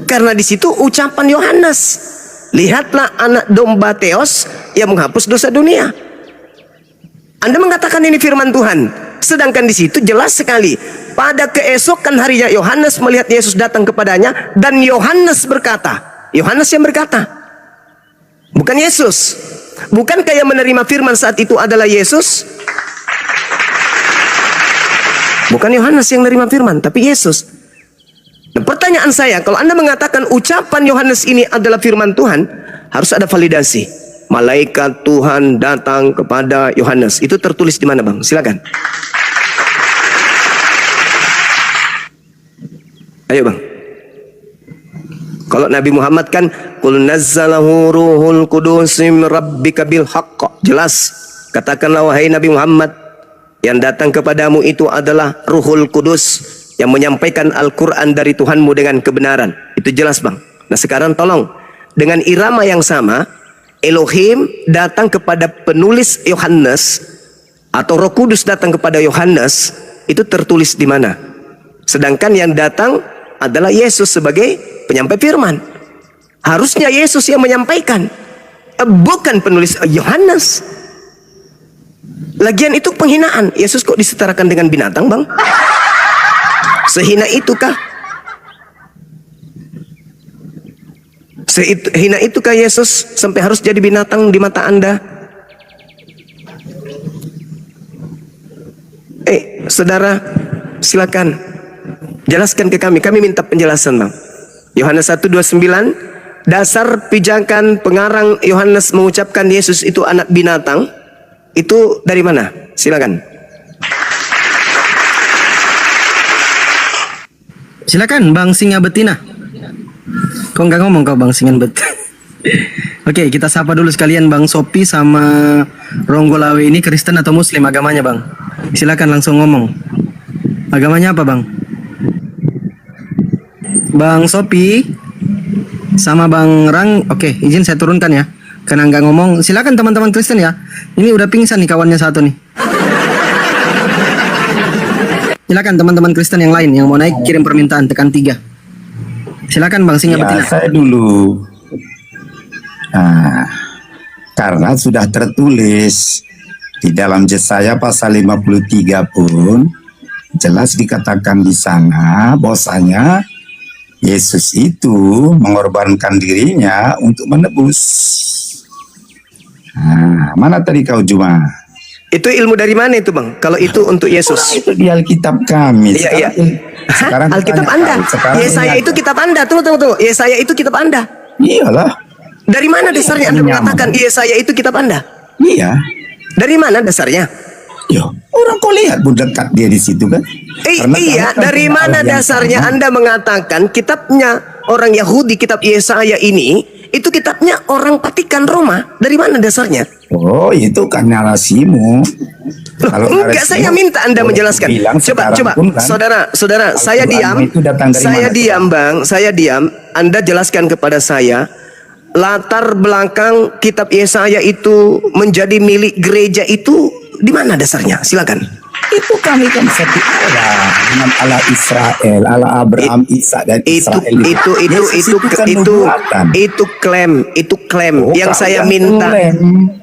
Karena di situ ucapan Yohanes, lihatlah anak domba Theos yang menghapus dosa dunia. Anda mengatakan ini firman Tuhan, sedangkan di situ jelas sekali pada keesokan harinya Yohanes melihat Yesus datang kepadanya, dan Yohanes berkata, Yohanes yang berkata, bukan Yesus. Bukankah yang menerima firman saat itu adalah Yesus? Bukan Yohanes yang menerima firman, tapi Yesus. Nah, pertanyaan saya, kalau Anda mengatakan ucapan Yohanes ini adalah firman Tuhan, harus ada validasi. Malaikat Tuhan datang kepada Yohanes. Itu tertulis di mana, Bang? Silakan. Ayo, Bang. Kalau Nabi Muhammad kan qul nazzalahu ruhul qudus min rabbika bil haqq. Jelas. Katakanlah wahai Nabi Muhammad, yang datang kepadamu itu adalah Ruhul Kudus yang menyampaikan Al-Quran dari Tuhanmu dengan kebenaran. Itu jelas, Bang. Nah sekarang tolong, dengan irama yang sama, Elohim datang kepada penulis Yohanes, atau Roh Kudus datang kepada Yohanes, itu tertulis di mana? Sedangkan yang datang adalah Yesus sebagai penyampai firman. Harusnya Yesus yang menyampaikan, bukan penulis Yohanes. Lagian itu penghinaan. Yesus kok disetarakan dengan binatang, Bang? Sehina itukah? Sehina itukah Yesus sampai harus jadi binatang di mata Anda? Saudara, silakan jelaskan ke kami. Kami minta penjelasan, Bang. Yohanes 1:29, dasar pijakan pengarang Yohanes mengucapkan Yesus itu anak binatang, itu dari mana? Silakan. Silakan Bang Singa Betina. Kok nggak ngomong kau Bang Singa Betina? Oke, kita sapa dulu sekalian Bang Sopi sama Ronggolawe ini Kristen atau Muslim agamanya, Bang? Silakan langsung ngomong. Agamanya apa, Bang? Bang Sopi sama Bang Rang. Oke, izin saya turunkan ya, karena nggak ngomong. Silakan teman-teman Kristen ya. Ini udah pingsan nih kawannya satu nih. Silakan teman-teman Kristen yang lain yang mau naik kirim permintaan, tekan 3. Silakan Bang Singa Betina. Saya dulu. Nah, karena sudah tertulis di dalam Yesaya pasal 53 pun jelas dikatakan di sana bahwasanya Yesus itu mengorbankan dirinya untuk menebus. Nah, mana tadi kau Juma? Itu ilmu dari mana itu, Bang? Kalau itu untuk Yesus? Itu di Alkitab kami. Iya. Sekarang Alkitab Anda. Yesaya itu kitab Anda. Tunggu. Yesaya itu kitab Anda. Iyalah. Dari mana dasarnya Anda mengatakan Yesaya itu kitab Anda? Iya. Dari mana dasarnya? Yo, orang kau lihat dekat dia di situ kan? Iya, dari mana dasarnya Anda mengatakan kitabnya orang Yahudi, kitab Yesaya ini, itu kitabnya orang Vatikan Roma? Dari mana dasarnya? Oh, itu kan narasimu. Kalau enggak, saya minta Anda menjelaskan. Coba, kan, saudara, saya diam. Bang. Saya diam. Anda jelaskan kepada saya latar belakang kitab Yesaya itu menjadi milik gereja itu di mana dasarnya? Silakan. Itu kami kan satu Allah dengan Allah Israel, Allah Abraham, Isa dan Israel. Itu klaim yang saya minta.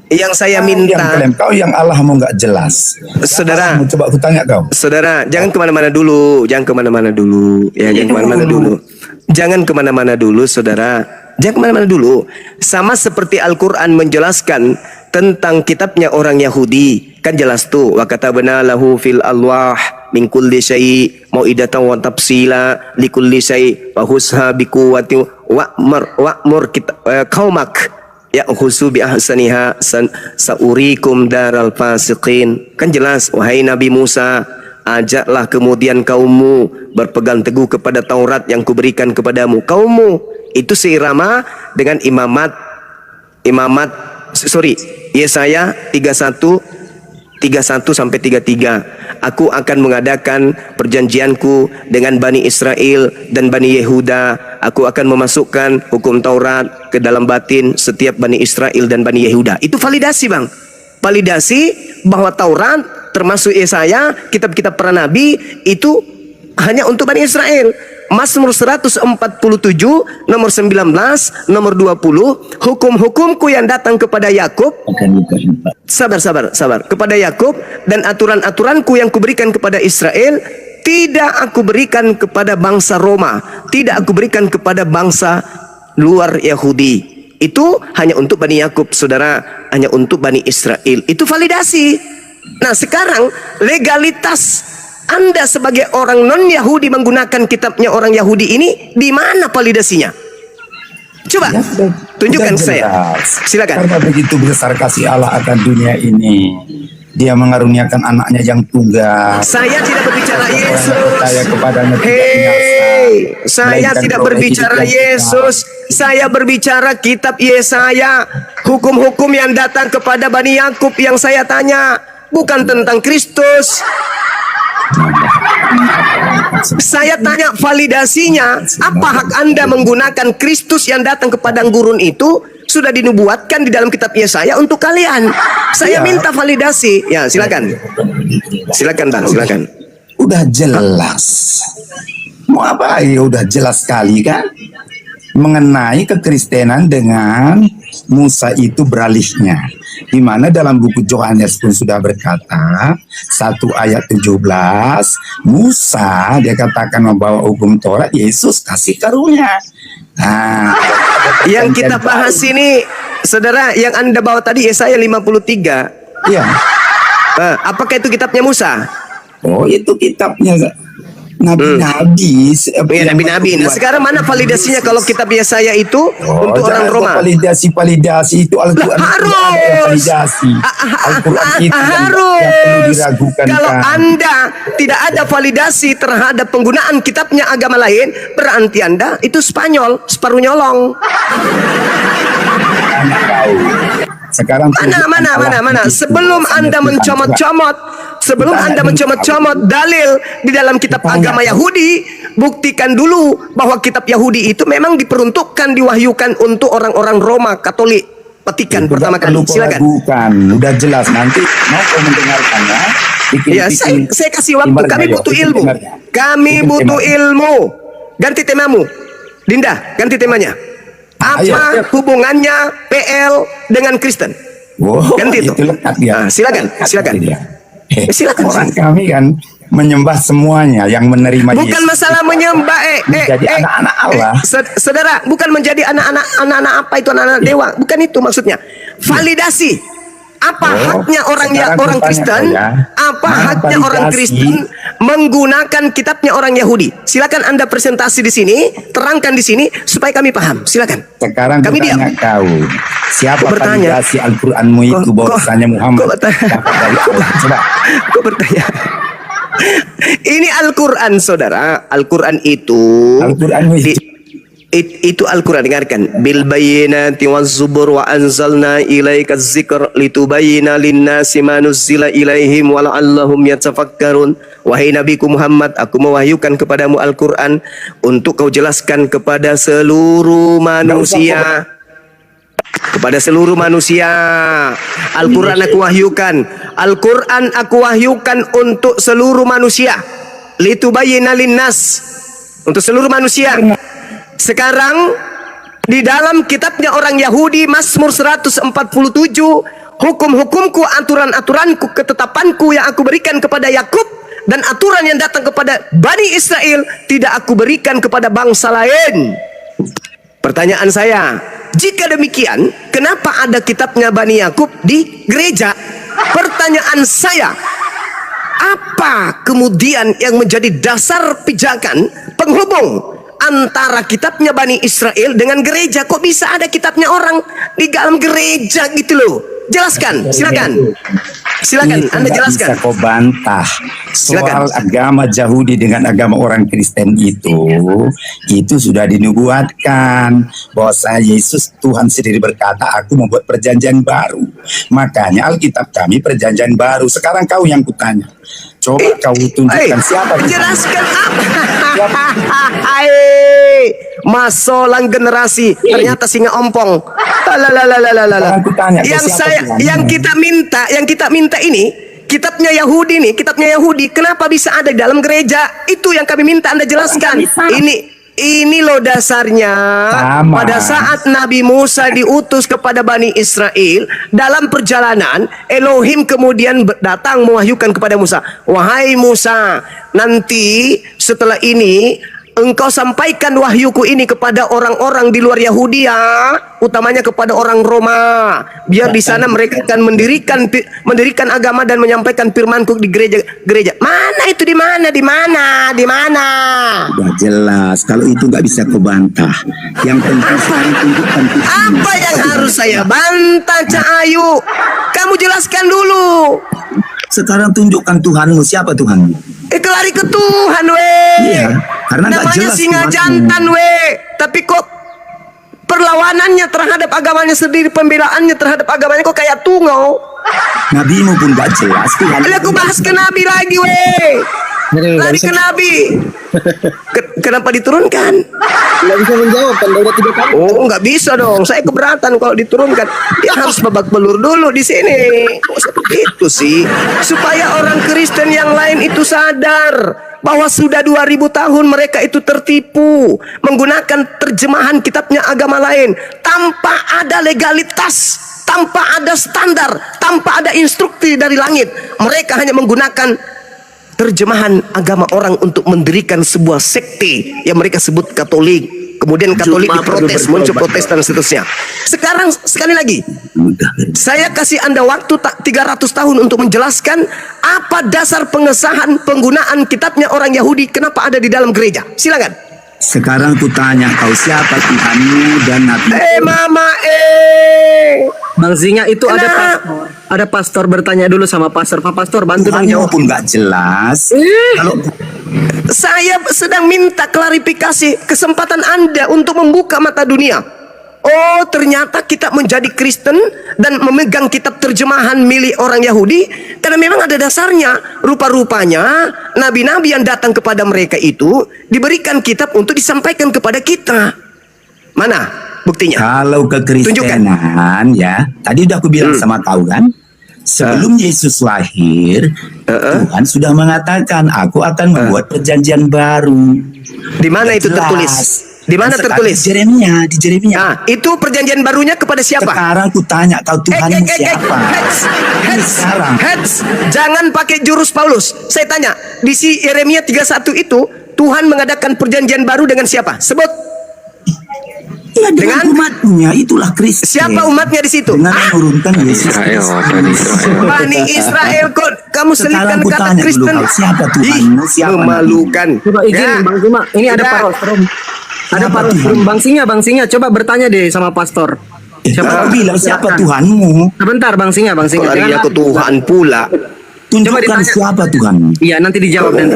Yang saya minta. Kau yang Allah mau nggak jelas. Saudara, coba aku tanya kau. Saudara, jangan kemana-mana dulu. Jangan kemana-mana dulu. Jangan kemana-mana dulu, saudara. Jangan kemana-mana dulu. Sama seperti Al-Quran menjelaskan tentang kitabnya orang Yahudi, kan jelas tuh, wa katabna lahu fil alwah min kulli syai mau'idatan wa tafsila li kulli syai wa husha bi quwwati wa'mur qaumak ya'khusu bi ahsaniha saurikum daral fasiqin. Kan jelas, wahai Nabi Musa, ajaklah kemudian kaummu berpegang teguh kepada Taurat yang kuberikan kepadamu. Kaummu itu seirama dengan Yesaya 31 sampai 33. Aku akan mengadakan perjanjianku dengan Bani Israel dan Bani Yehuda. Aku akan memasukkan hukum Taurat ke dalam batin setiap Bani Israel dan Bani Yehuda. Itu validasi, Bang. Validasi bahwa Taurat termasuk Yesaya, kitab-kitab para nabi itu hanya untuk Bani Israel. Mazmur 147 nomor 19 nomor 20, hukum-hukumku yang datang kepada Yakub, sabar kepada Yakub, dan aturan-aturanku yang kuberikan kepada Israel tidak aku berikan kepada bangsa Roma, tidak aku berikan kepada bangsa luar Yahudi. Itu hanya untuk Bani Yakub, saudara, hanya untuk Bani Israel. Itu validasi. Nah, sekarang legalitas Anda sebagai orang non-Yahudi menggunakan kitabnya orang Yahudi ini, di mana validasinya? Coba Ya, tunjukkan sudah saya. jelas. Silakan. Karena begitu besar kasih Allah akan dunia ini, Dia mengaruniakan anaknya yang tunggal. Saya tidak berbicara Yesus. Percaya kepadanya tidak binasa. Hei, saya Melainkan tidak beroleh berbicara hidup yang kekal. Yesus. Saya berbicara kitab Yesaya. Hukum-hukum yang datang kepada Bani Yakub yang saya tanya, bukan tentang Kristus. Saya tanya validasinya. Apa hak Anda menggunakan Kristus yang datang ke padang gurun itu? Sudah dinubuatkan di dalam kitab Yesaya untuk kalian. Saya minta validasi. Ya, silakan. Silakan, Bang, silakan. Udah jelas. Mau apa ya, udah jelas sekali kan? Mengenai kekristenan dengan Musa itu beralihnya. Di mana dalam buku Yohanes pun sudah berkata, 1 ayat 17, Musa dia katakan membawa hukum Taurat, Yesus kasih karunia. Nah, Yang kita bahas ini, saudara, yang Anda bawa tadi Yesaya 53. iya. Apakah itu kitabnya Musa? Oh, itu kitabnya nabi-nabi. Iya, nabi-nabi. Nah, sekarang mana validasinya kalau kitab Yesaya itu untuk orang jangan Roma? Validasi itu Al-Quran. Harus. Validasi. Al-Quran itu yang perlu diragukan. Kalau Anda tidak ada validasi terhadap penggunaan kitabnya agama lain, berarti Anda itu Spanyol, separuh nyolong. Sekarang Mana. Sebelum Anda mencomot-comot dalil di dalam kitab agama Yahudi, buktikan dulu bahwa kitab Yahudi itu memang diperuntukkan, diwahyukan untuk orang-orang Roma Katolik. Petikan pertama kali. Silakan. Bukan, udah jelas. Nanti mau kau mendengarkannya. Ya, saya kasih waktu. Kami butuh ilmu. Kami butuh ilmu. Ganti temamu. Dinda, ganti temanya. Apa hubungannya PL dengan Kristen? Ganti itu. Lekat dia. Nah, silakan. Silakan. Orang kami kan menyembah semuanya yang menerima Bukan Yesus. masalah menyembah. Menjadi anak-anak Allah. Saudara, bukan menjadi anak-anak apa itu, anak-anak dewa. Bukan itu maksudnya. Validasi. Apa haknya orang Kristen? Apa haknya orang Kristen menggunakan kitabnya orang Yahudi? Silakan Anda presentasi di sini, terangkan di sini supaya kami paham. Silakan. Sekarang kami bertanya kau, siapa bertanya? validasi Al-Quranmu itu bahwasanya Muhammad dapat dari Allah? Coba. Kok bertanya? Ini Al-Quran, saudara. Al-Quran itu itu Al-Quran, dengarkan. Bil bayyinati waz zubur wa anzalna ilaika dzikr litubayyana lin-nasi ma nuzzila ilaihim wa la'allahum yatafakkarun. Wahai Nabiku Muhammad, aku mewahyukan kepadamu Al-Quran untuk kau jelaskan kepada seluruh manusia. Kepada seluruh manusia. Al-Quran aku wahyukan. Al-Quran aku wahyukan untuk seluruh manusia. Litubayyana lin-nas, untuk seluruh manusia. Sekarang di dalam kitabnya orang Yahudi, Mazmur 147, hukum-hukumku, aturan-aturanku, ketetapanku yang aku berikan kepada Yakub dan aturan yang datang kepada Bani Israel tidak aku berikan kepada bangsa lain. Pertanyaan saya, jika demikian, kenapa ada kitabnya Bani Yakub di gereja? Pertanyaan saya, apa kemudian yang menjadi dasar pijakan penghubung antara kitabnya Bani Israel dengan gereja? Kok bisa ada kitabnya orang di dalam gereja gitu loh? Jelaskan, silakan. Silakan, Anda jelaskan. Bisa kau bantah. Silakan. Soal agama Yahudi dengan agama orang Kristen itu sudah dinubuatkan bahwa Yesus Tuhan sendiri berkata, aku membuat perjanjian baru. Makanya Alkitab kami perjanjian baru. Sekarang kau yang kutanya. Coba kau tunjukkan siapa. Jelaskan apa? Masolang generasi ternyata singa ompong. Yang kita minta ini kitabnya Yahudi, kenapa bisa ada di dalam gereja? Itu yang kami minta Anda jelaskan. Ini loh dasarnya. Sama. Pada saat Nabi Musa diutus kepada Bani Israel, dalam perjalanan Elohim kemudian datang mewahyukan kepada Musa, wahai Musa, nanti setelah ini engkau sampaikan wahyuku ini kepada orang-orang di luar Yahudi ya, utamanya kepada orang Roma. Biar di sana mereka akan mendirikan agama dan menyampaikan firmanku di gereja. Mana itu, di mana? Udah jelas, kalau itu nggak bisa kau bantah. Yang penting sekarang tunjukkan Tuhan. Apa yang harus saya bantah, Cak Ayu? Kamu jelaskan dulu. Sekarang tunjukkan Tuhanmu. Siapa Tuhanmu? Kelari ke Tuhan, we. Iya, karena nggak namanya jelas singa Tuhanmu. jantan, we. Tapi kok perlawanannya terhadap agamanya sendiri, pembelaannya terhadap agamanya kok kayak tungau. Nabimu pun nggak jelas Tuhan. Aku bahas ke Nabi lagi, we. Lari ke Nabi. Kenapa diturunkan? Nggak bisa menjawab kan, udah 3 kali. Oh, nggak bisa dong. Saya keberatan kalau diturunkan. Dia harus babak belur dulu di sini. Kok seperti itu sih? Supaya orang Kristen yang lain itu sadar bahwa sudah 2000 tahun mereka itu tertipu menggunakan terjemahan kitabnya agama lain tanpa ada legalitas, tanpa ada standar, tanpa ada instruksi dari langit. Mereka hanya menggunakan terjemahan agama orang untuk mendirikan sebuah sekte yang mereka sebut Katolik. Kemudian Katolik diprotes, muncul Protestan dan seterusnya. Sekarang sekali lagi, saya kasih Anda waktu 300 tahun untuk menjelaskan apa dasar pengesahan penggunaan kitabnya orang Yahudi, kenapa ada di dalam gereja. Silakan. Sekarang ku tanya kau, siapa Tuhanmu dan Nabi? Mama Bang Singa itu Kenapa? ada pastor bertanya dulu sama pastor. Pak Pastor bantu dong Tuhanmu jawab. pun nggak jelas. Kalau saya sedang minta klarifikasi, kesempatan Anda untuk membuka mata dunia. Oh, ternyata kita menjadi Kristen dan memegang kitab terjemahan milik orang Yahudi karena memang ada dasarnya. Rupa-rupanya nabi-nabi yang datang kepada mereka itu diberikan kitab untuk disampaikan kepada kita. Mana buktinya? Kalau kekristenan ya, tadi udah aku bilang sama kau kan, sebelum Yesus lahir, Tuhan sudah mengatakan, aku akan membuat perjanjian baru. Di mana itu Jelas. tertulis? Di mana Sekarang tertulis? Di Yeremia. Nah, itu perjanjian barunya kepada siapa? Sekarang ku tanya kau, Tuhanmu siapa? Sekarang. Jangan pakai jurus Paulus. Saya tanya, di si Yeremia 31 itu Tuhan mengadakan perjanjian baru dengan siapa? Sebut. Ya, dengan Dengan? umatnya, itulah Kristen. Siapa umatnya di situ? Dengan menurunkan Yesus Israel, Kristus. Bani Israel. Kok kamu selipkan Sekarang ku kata tanya dulu Kristen? kau, siapa Ih, Tuhanmu? Siapa memalukan. Coba izin Ya. Bang Zuma, ini ada Sudah. parostrum. Ada Siapa parostrum. Tuhan? Bang Singa, coba bertanya deh sama pastor. Siapa bilang siapa Silakan. Tuhanmu? Sebentar Bang Singa. Kok larinya ke Jangan- Tuhan pula. Tunjukkan ditanya. siapa Tuhanmu. Iya, nanti dijawab nanti.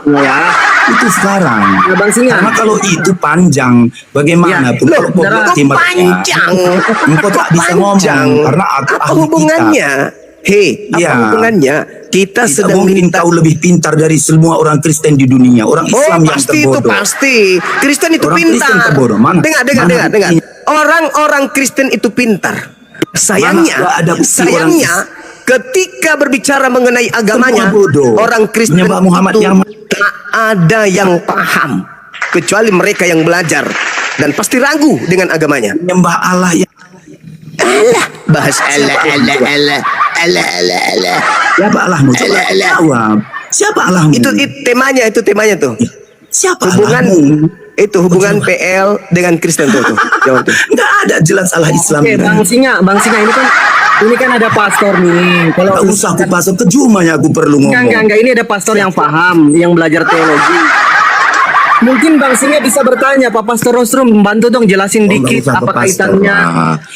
Ya. Itu sekarang. Ya, Bang Singa. Karena kalau itu panjang, bagaimanapun Ya, kalau loh, pokok Kok timur panjang? engkau tak bisa ngomong karena aku Apa ahli hubungannya? Hei, apa Iya. hubungannya? Kita kitab. Tidak sedang mungkin minta. kau lebih pintar dari semua orang Kristen di dunia. Orang Oh, Islam yang pasti itu terbodoh. pasti. Kristen itu Orang pintar. Kristen terbodoh. Mana? Dengar. Mana? Orang-orang Kristen itu pintar. Sayangnya, Mana ada bukti orang ketika berbicara mengenai agamanya, Semua bodoh. orang Kristen Menyembah Muhammad itu yang- tak ada yang paham kecuali mereka yang belajar dan pasti ragu dengan agamanya. Menyembah Allah yang Bahas Allah. siapa Allahmu? Coba Allah. jawab. Siapa Allahmu? Itu temanya tuh. Siapa Hubungan Allahmu? itu hubungan PL dengan Kristen tuh. Jawab tuh. Nggak ada jelas Allah Islam. Oke, Bang Singa ini kan ada pastor nih. Kalau Nggak usah aku pasang ke Juma ya aku perlu ngomong. enggak, ini ada pastor yang paham, yang belajar teologi. Mungkin Bang Singa bisa bertanya, Pak Pastor Rosrum, bantu dong jelasin nggak dikit usah, apa Pak Pastor. kaitannya.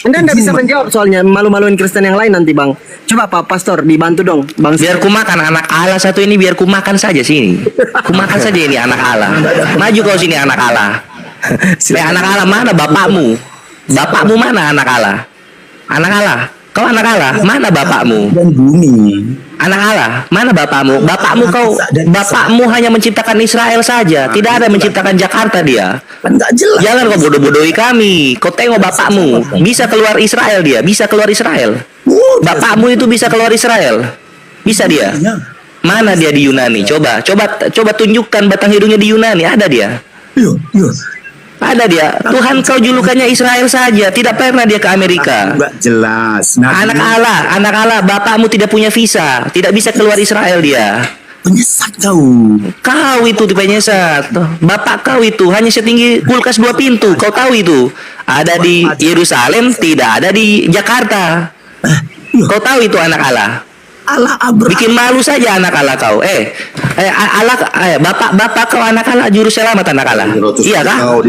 Anda nggak bisa Cuma- menjawab soalnya, malu-maluin Kristen yang lain nanti Bang. Coba Pak Pastor, dibantu dong, Bang Biar Singa. ku makan anak Allah satu ini, biar ku makan saja sini. Ku makan saja ini anak Allah. Maju kau sini anak Allah. Anak Allah mana bapakmu? Bapakmu mana anak Allah? Anak Allah. Kau anak Allah, mana bapakmu? Dan bumi. Anak Allah, mana bapakmu? Bapakmu hanya menciptakan Israel saja. Tidak ada menciptakan Jakarta dia. Kan nggak jelas. Jangan kau bodoh-bodohi kami. Kau tengok bapakmu. Bisa keluar Israel dia. Bisa keluar Israel. Bapakmu itu bisa keluar Israel. Bisa dia? Iya. Mana dia di Yunani? Coba tunjukkan batang hidungnya di Yunani. Ada dia? Iya, iya. Ada dia. Tuhan kau julukannya Israel saja. Tidak pernah dia ke Amerika. Enggak jelas. Nabi Anak Allah, bapakmu tidak punya visa, tidak bisa keluar Israel dia. penyesat kau. Kau itu penyesat. Bapak kau itu hanya setinggi kulkas 2 pintu. Kau tahu itu. Ada di Yerusalem, tidak ada di Jakarta. Kau tahu itu anak Allah. Allah Abraham. Bikin malu saja anak Allah kau. Bapak kau anak Allah, juru selamat anak Allah. Iya kah?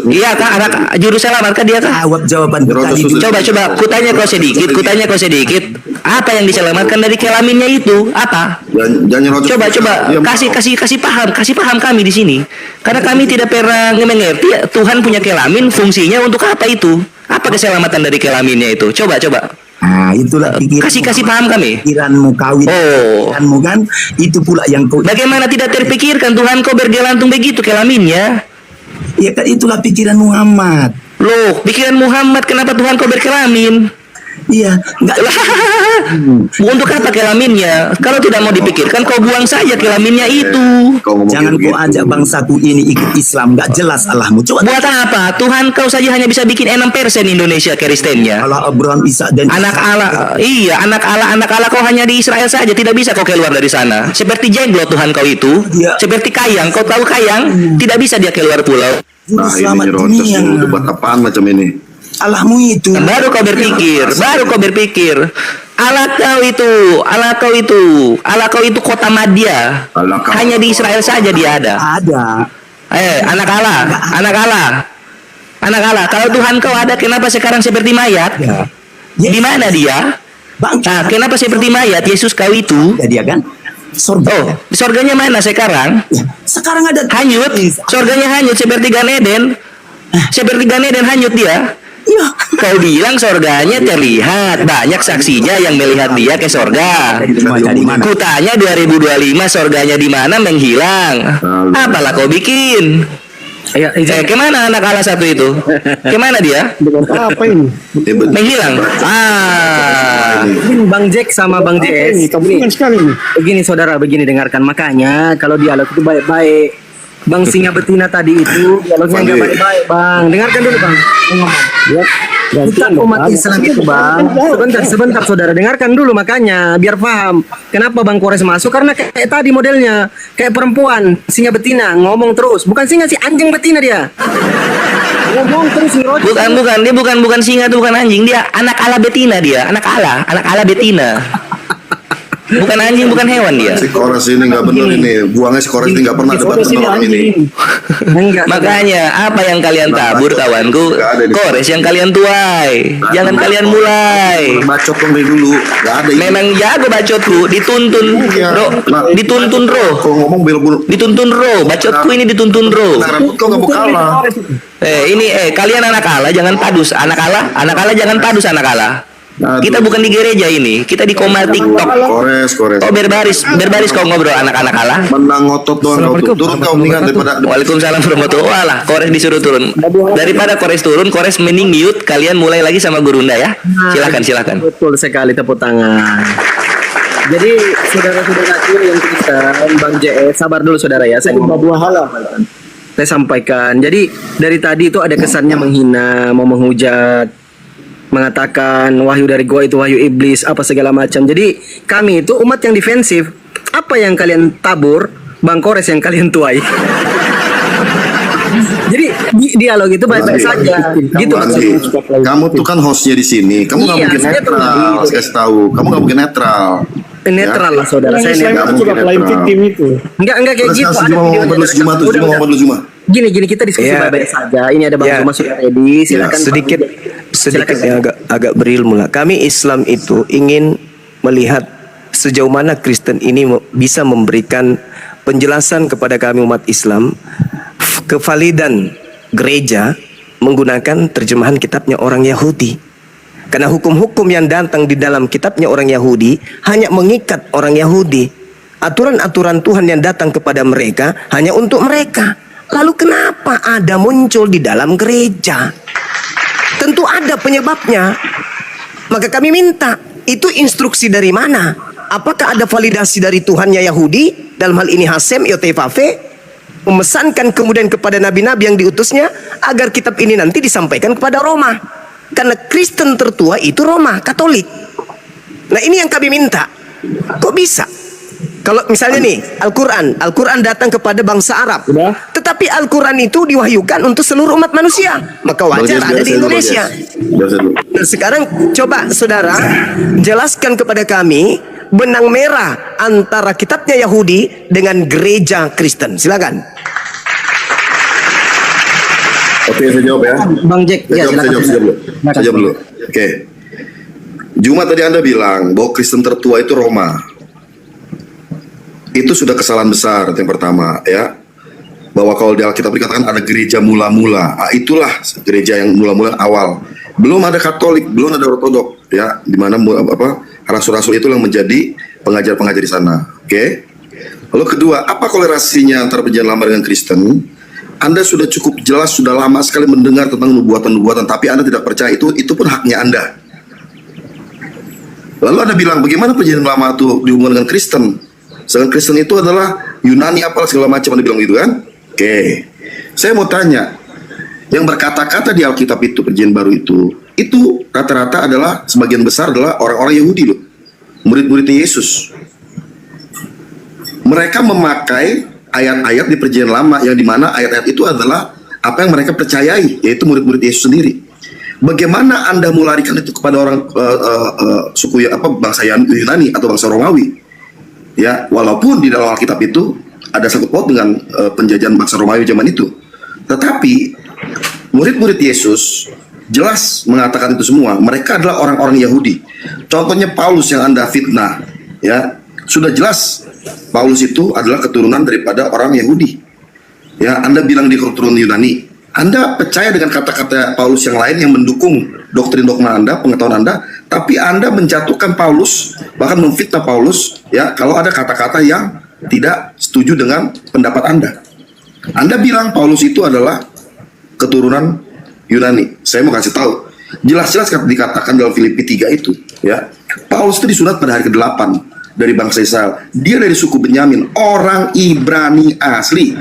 Iya kah anak juru selamat kah dia kah? Jawab jawaban tadi. Coba kutanya kau sedikit. Apa yang diselamatkan dari kelaminnya itu? Apa? Coba kasih paham kami di sini. Karena kami tidak pernah mengerti Tuhan punya kelamin, fungsinya untuk apa itu? Apa keselamatan dari kelaminnya itu? Coba. Nah, itulah pikiran. Kasih paham kami. Pikiranmu kawin. Oh. Pikiranmu kan itu pula yang kau. Bagaimana tidak terpikirkan Tuhan kau bergelantung begitu kelaminnya? Ya kan itulah pikiran Muhammad. Loh, pikiran Muhammad kenapa Tuhan kau berkelamin? Iya, enggak. Untuk apa kelaminnya? Kalau tidak mau dipikirkan, kau buang saja kelaminnya itu. Jangan kau ajak bangsaku ini ikut Islam, enggak jelas Allahmu. Coba. Buat apa? Tuhan kau saja hanya bisa bikin 6% Indonesia Kristennya. Allah Abraham, Isa dan Anak Allah, iya anak Allah kau hanya di Israel saja, tidak bisa kau keluar dari sana. Seperti jenglot Tuhan kau itu, Iya. seperti kayang, kau tahu kayang, tidak bisa dia keluar pulau. Juru selamat dunia. Debat apaan macam ini? Allahmu itu. Baru kau berpikir. Allah kau itu kota Madya. Allah kau. Hanya di Israel saja dia ada. Ada. Anak Allah. Kalau Tuhan kau ada, kenapa sekarang seperti mayat? Ya. Di mana dia? Bang, Kenapa seperti mayat? Yesus kau itu. ada dia kan? Surga. Oh, surganya mana sekarang? Ya, sekarang ada Hanyut. Surganya hanyut seperti Gan Eden. Seperti Gan Eden hanyut dia. Ya. Kau bilang surganya terlihat, banyak saksinya yang melihat dia ke surga. Dari mana? Kutanya 2025 surganya di mana menghilang. Apalah kau bikin? Kemana anak Allah satu itu? Kemana dia? Apa ini? Menghilang. Bang Jack sama Bang JS. Begini saudara, begini dengarkan. Makanya kalau dialog itu baik-baik. Bang Singa Betina tadi itu dialognya nggak baik-baik, Bang. Dengarkan dulu, Bang. Kita umat Islam itu, Bang. Sebentar, saudara. Dengarkan dulu makanya biar paham. Kenapa Bang Kores masuk? Karena kayak tadi modelnya, kayak perempuan singa betina ngomong terus. Bukan singa sih, anjing betina dia. Ngomong terus ngerocok. Dia bukan singa, itu bukan anjing, dia anak Allah betina dia, anak Allah betina. Bukan anjing, bukan hewan dia. Si Kores ini nggak benar ini. Buangnya si Kores ini nggak pernah debat dengan orang ini. Enggak. Makanya apa yang kalian tabur kawanku? Nggak ada di- Kores yang kalian tuai. Jangan kalian mulai. Bacot dong dari dulu. Nggak ada. Memang jago bacotku, dituntun Ro. Dituntun Ro. Kalau ngomong bel-bel. Dituntun Ro. Bacotku ini dituntun Ro. Kau nggak mau kalah. Kalian anak Allah jangan padus. Anak Allah jangan padus anak Allah. Kita bukan di gereja ini, kita di koma TikTok. Kores. Oh berbaris kau ngobrol anak-anak Allah. Menang ngotot doang kau tuh. Turun kau mendingan daripada. Waalaikumsalam warahmatullahi wabarakatuh. Kores disuruh turun. Daripada Kores turun, Kores mending mute. Kalian mulai lagi sama Gurunda ya. Silakan. Betul sekali, tepuk tangan. Jadi saudara-saudaraku yang Kristen, Bang JS, sabar dulu saudara ya. Saya sampaikan. Jadi dari tadi itu ada kesannya menghina, mau menghujat, mengatakan wahyu dari gua itu wahyu iblis, apa segala macam. Jadi kami itu umat yang defensif. Apa yang kalian tabur, Bang Kores yang kalian tuai. Jadi dialog itu baik-baik saja. Gitu. Andi, kamu tuh kan hostnya di sini. Kamu nggak Iya, mungkin saya netral. tuh. Saya kasih tahu. Kamu nggak mungkin netral. Netral lah saudara. Saya netral. Nggak mungkin netral. Enggak kayak Udah, gitu. sekarang Ada Juma mau videonya. ngobrol Juma tuh. Juma mau ngobrol Juma. Gini kita diskusi Ya. baik-baik saja. Ini ada Bang Ya. Zuma sudah ready. Silakan. sedikit Silakan. yang agak berilmu lah. Kami Islam itu ingin melihat sejauh mana Kristen ini bisa memberikan penjelasan kepada kami umat Islam kevalidan gereja menggunakan terjemahan kitabnya orang Yahudi. Karena hukum-hukum yang datang di dalam kitabnya orang Yahudi hanya mengikat orang Yahudi. Aturan-aturan Tuhan yang datang kepada mereka hanya untuk mereka. Lalu kenapa ada muncul di dalam gereja? Tentu ada penyebabnya. Maka kami minta, itu instruksi dari mana? apakah ada validasi dari Tuhannya Yahudi, dalam hal ini Hasem Yotefafe, memesankan kemudian kepada nabi-nabi yang diutusnya agar kitab ini nanti disampaikan kepada Roma. Karena Kristen tertua itu Roma, Katolik. Nah ini yang kami minta. Kok bisa? Kalau misalnya nih Al-Quran datang kepada bangsa Arab, tetapi Al-Quran itu diwahyukan untuk seluruh umat manusia, maka wajar ada di Indonesia. Nah sekarang coba saudara jelaskan kepada kami benang merah antara kitabnya Yahudi dengan gereja Kristen. Silakan. Oke, saya jawab ya. Bang Jack, ya Saya silakan. jawab dulu. Oke. Juma tadi Anda bilang bahwa Kristen tertua itu Roma. Itu sudah kesalahan besar yang pertama ya. Bahwa kalau di Alkitab dikatakan ada gereja mula-mula. Nah, itulah gereja yang mula-mula awal. Belum ada Katolik, belum ada Ortodok ya, di mana rasul-rasul itu yang menjadi pengajar-pengajar di sana. Oke. Lalu kedua, apa kolerasinya antara perjanjian lama dengan Kristen? Anda sudah cukup jelas, sudah lama sekali mendengar tentang nubuatan-nubuatan, tapi Anda tidak percaya itu pun haknya Anda. Lalu Anda bilang, bagaimana perjanjian lama itu dihubungkan dengan Kristen? Sedangkan Kristen itu adalah Yunani apalah segala macam, Anda bilang gitu kan? Oke. Saya mau tanya, yang berkata-kata di Alkitab itu, perjanjian baru itu rata-rata adalah, sebagian besar adalah orang-orang Yahudi loh. Murid-muridnya Yesus. Mereka memakai ayat-ayat di perjanjian lama yang dimana ayat-ayat itu adalah apa yang mereka percayai, yaitu murid-murid Yesus sendiri. Bagaimana Anda melarikan itu kepada orang suku bangsa Yunani atau bangsa Romawi? Ya, walaupun di dalam Alkitab itu ada sangkut paut dengan penjajahan bangsa Romawi zaman itu. Tetapi murid-murid Yesus jelas mengatakan itu semua. Mereka adalah orang-orang Yahudi. Contohnya Paulus yang Anda fitnah, ya, sudah jelas Paulus itu adalah keturunan daripada orang Yahudi. Ya, Anda bilang di keturunan Yunani. Anda percaya dengan kata-kata Paulus yang lain yang mendukung doktrin dogma Anda, pengetahuan Anda, tapi Anda menjatuhkan Paulus, bahkan memfitnah Paulus, ya, kalau ada kata-kata yang tidak setuju dengan pendapat Anda. Anda bilang Paulus itu adalah keturunan Yunani. Saya mau kasih tahu, jelas-jelas dikatakan dalam Filipi 3 itu, ya, Paulus itu disunat pada hari ke-8 dari bangsa Israel. Dia dari suku Benyamin, orang Ibrani asli.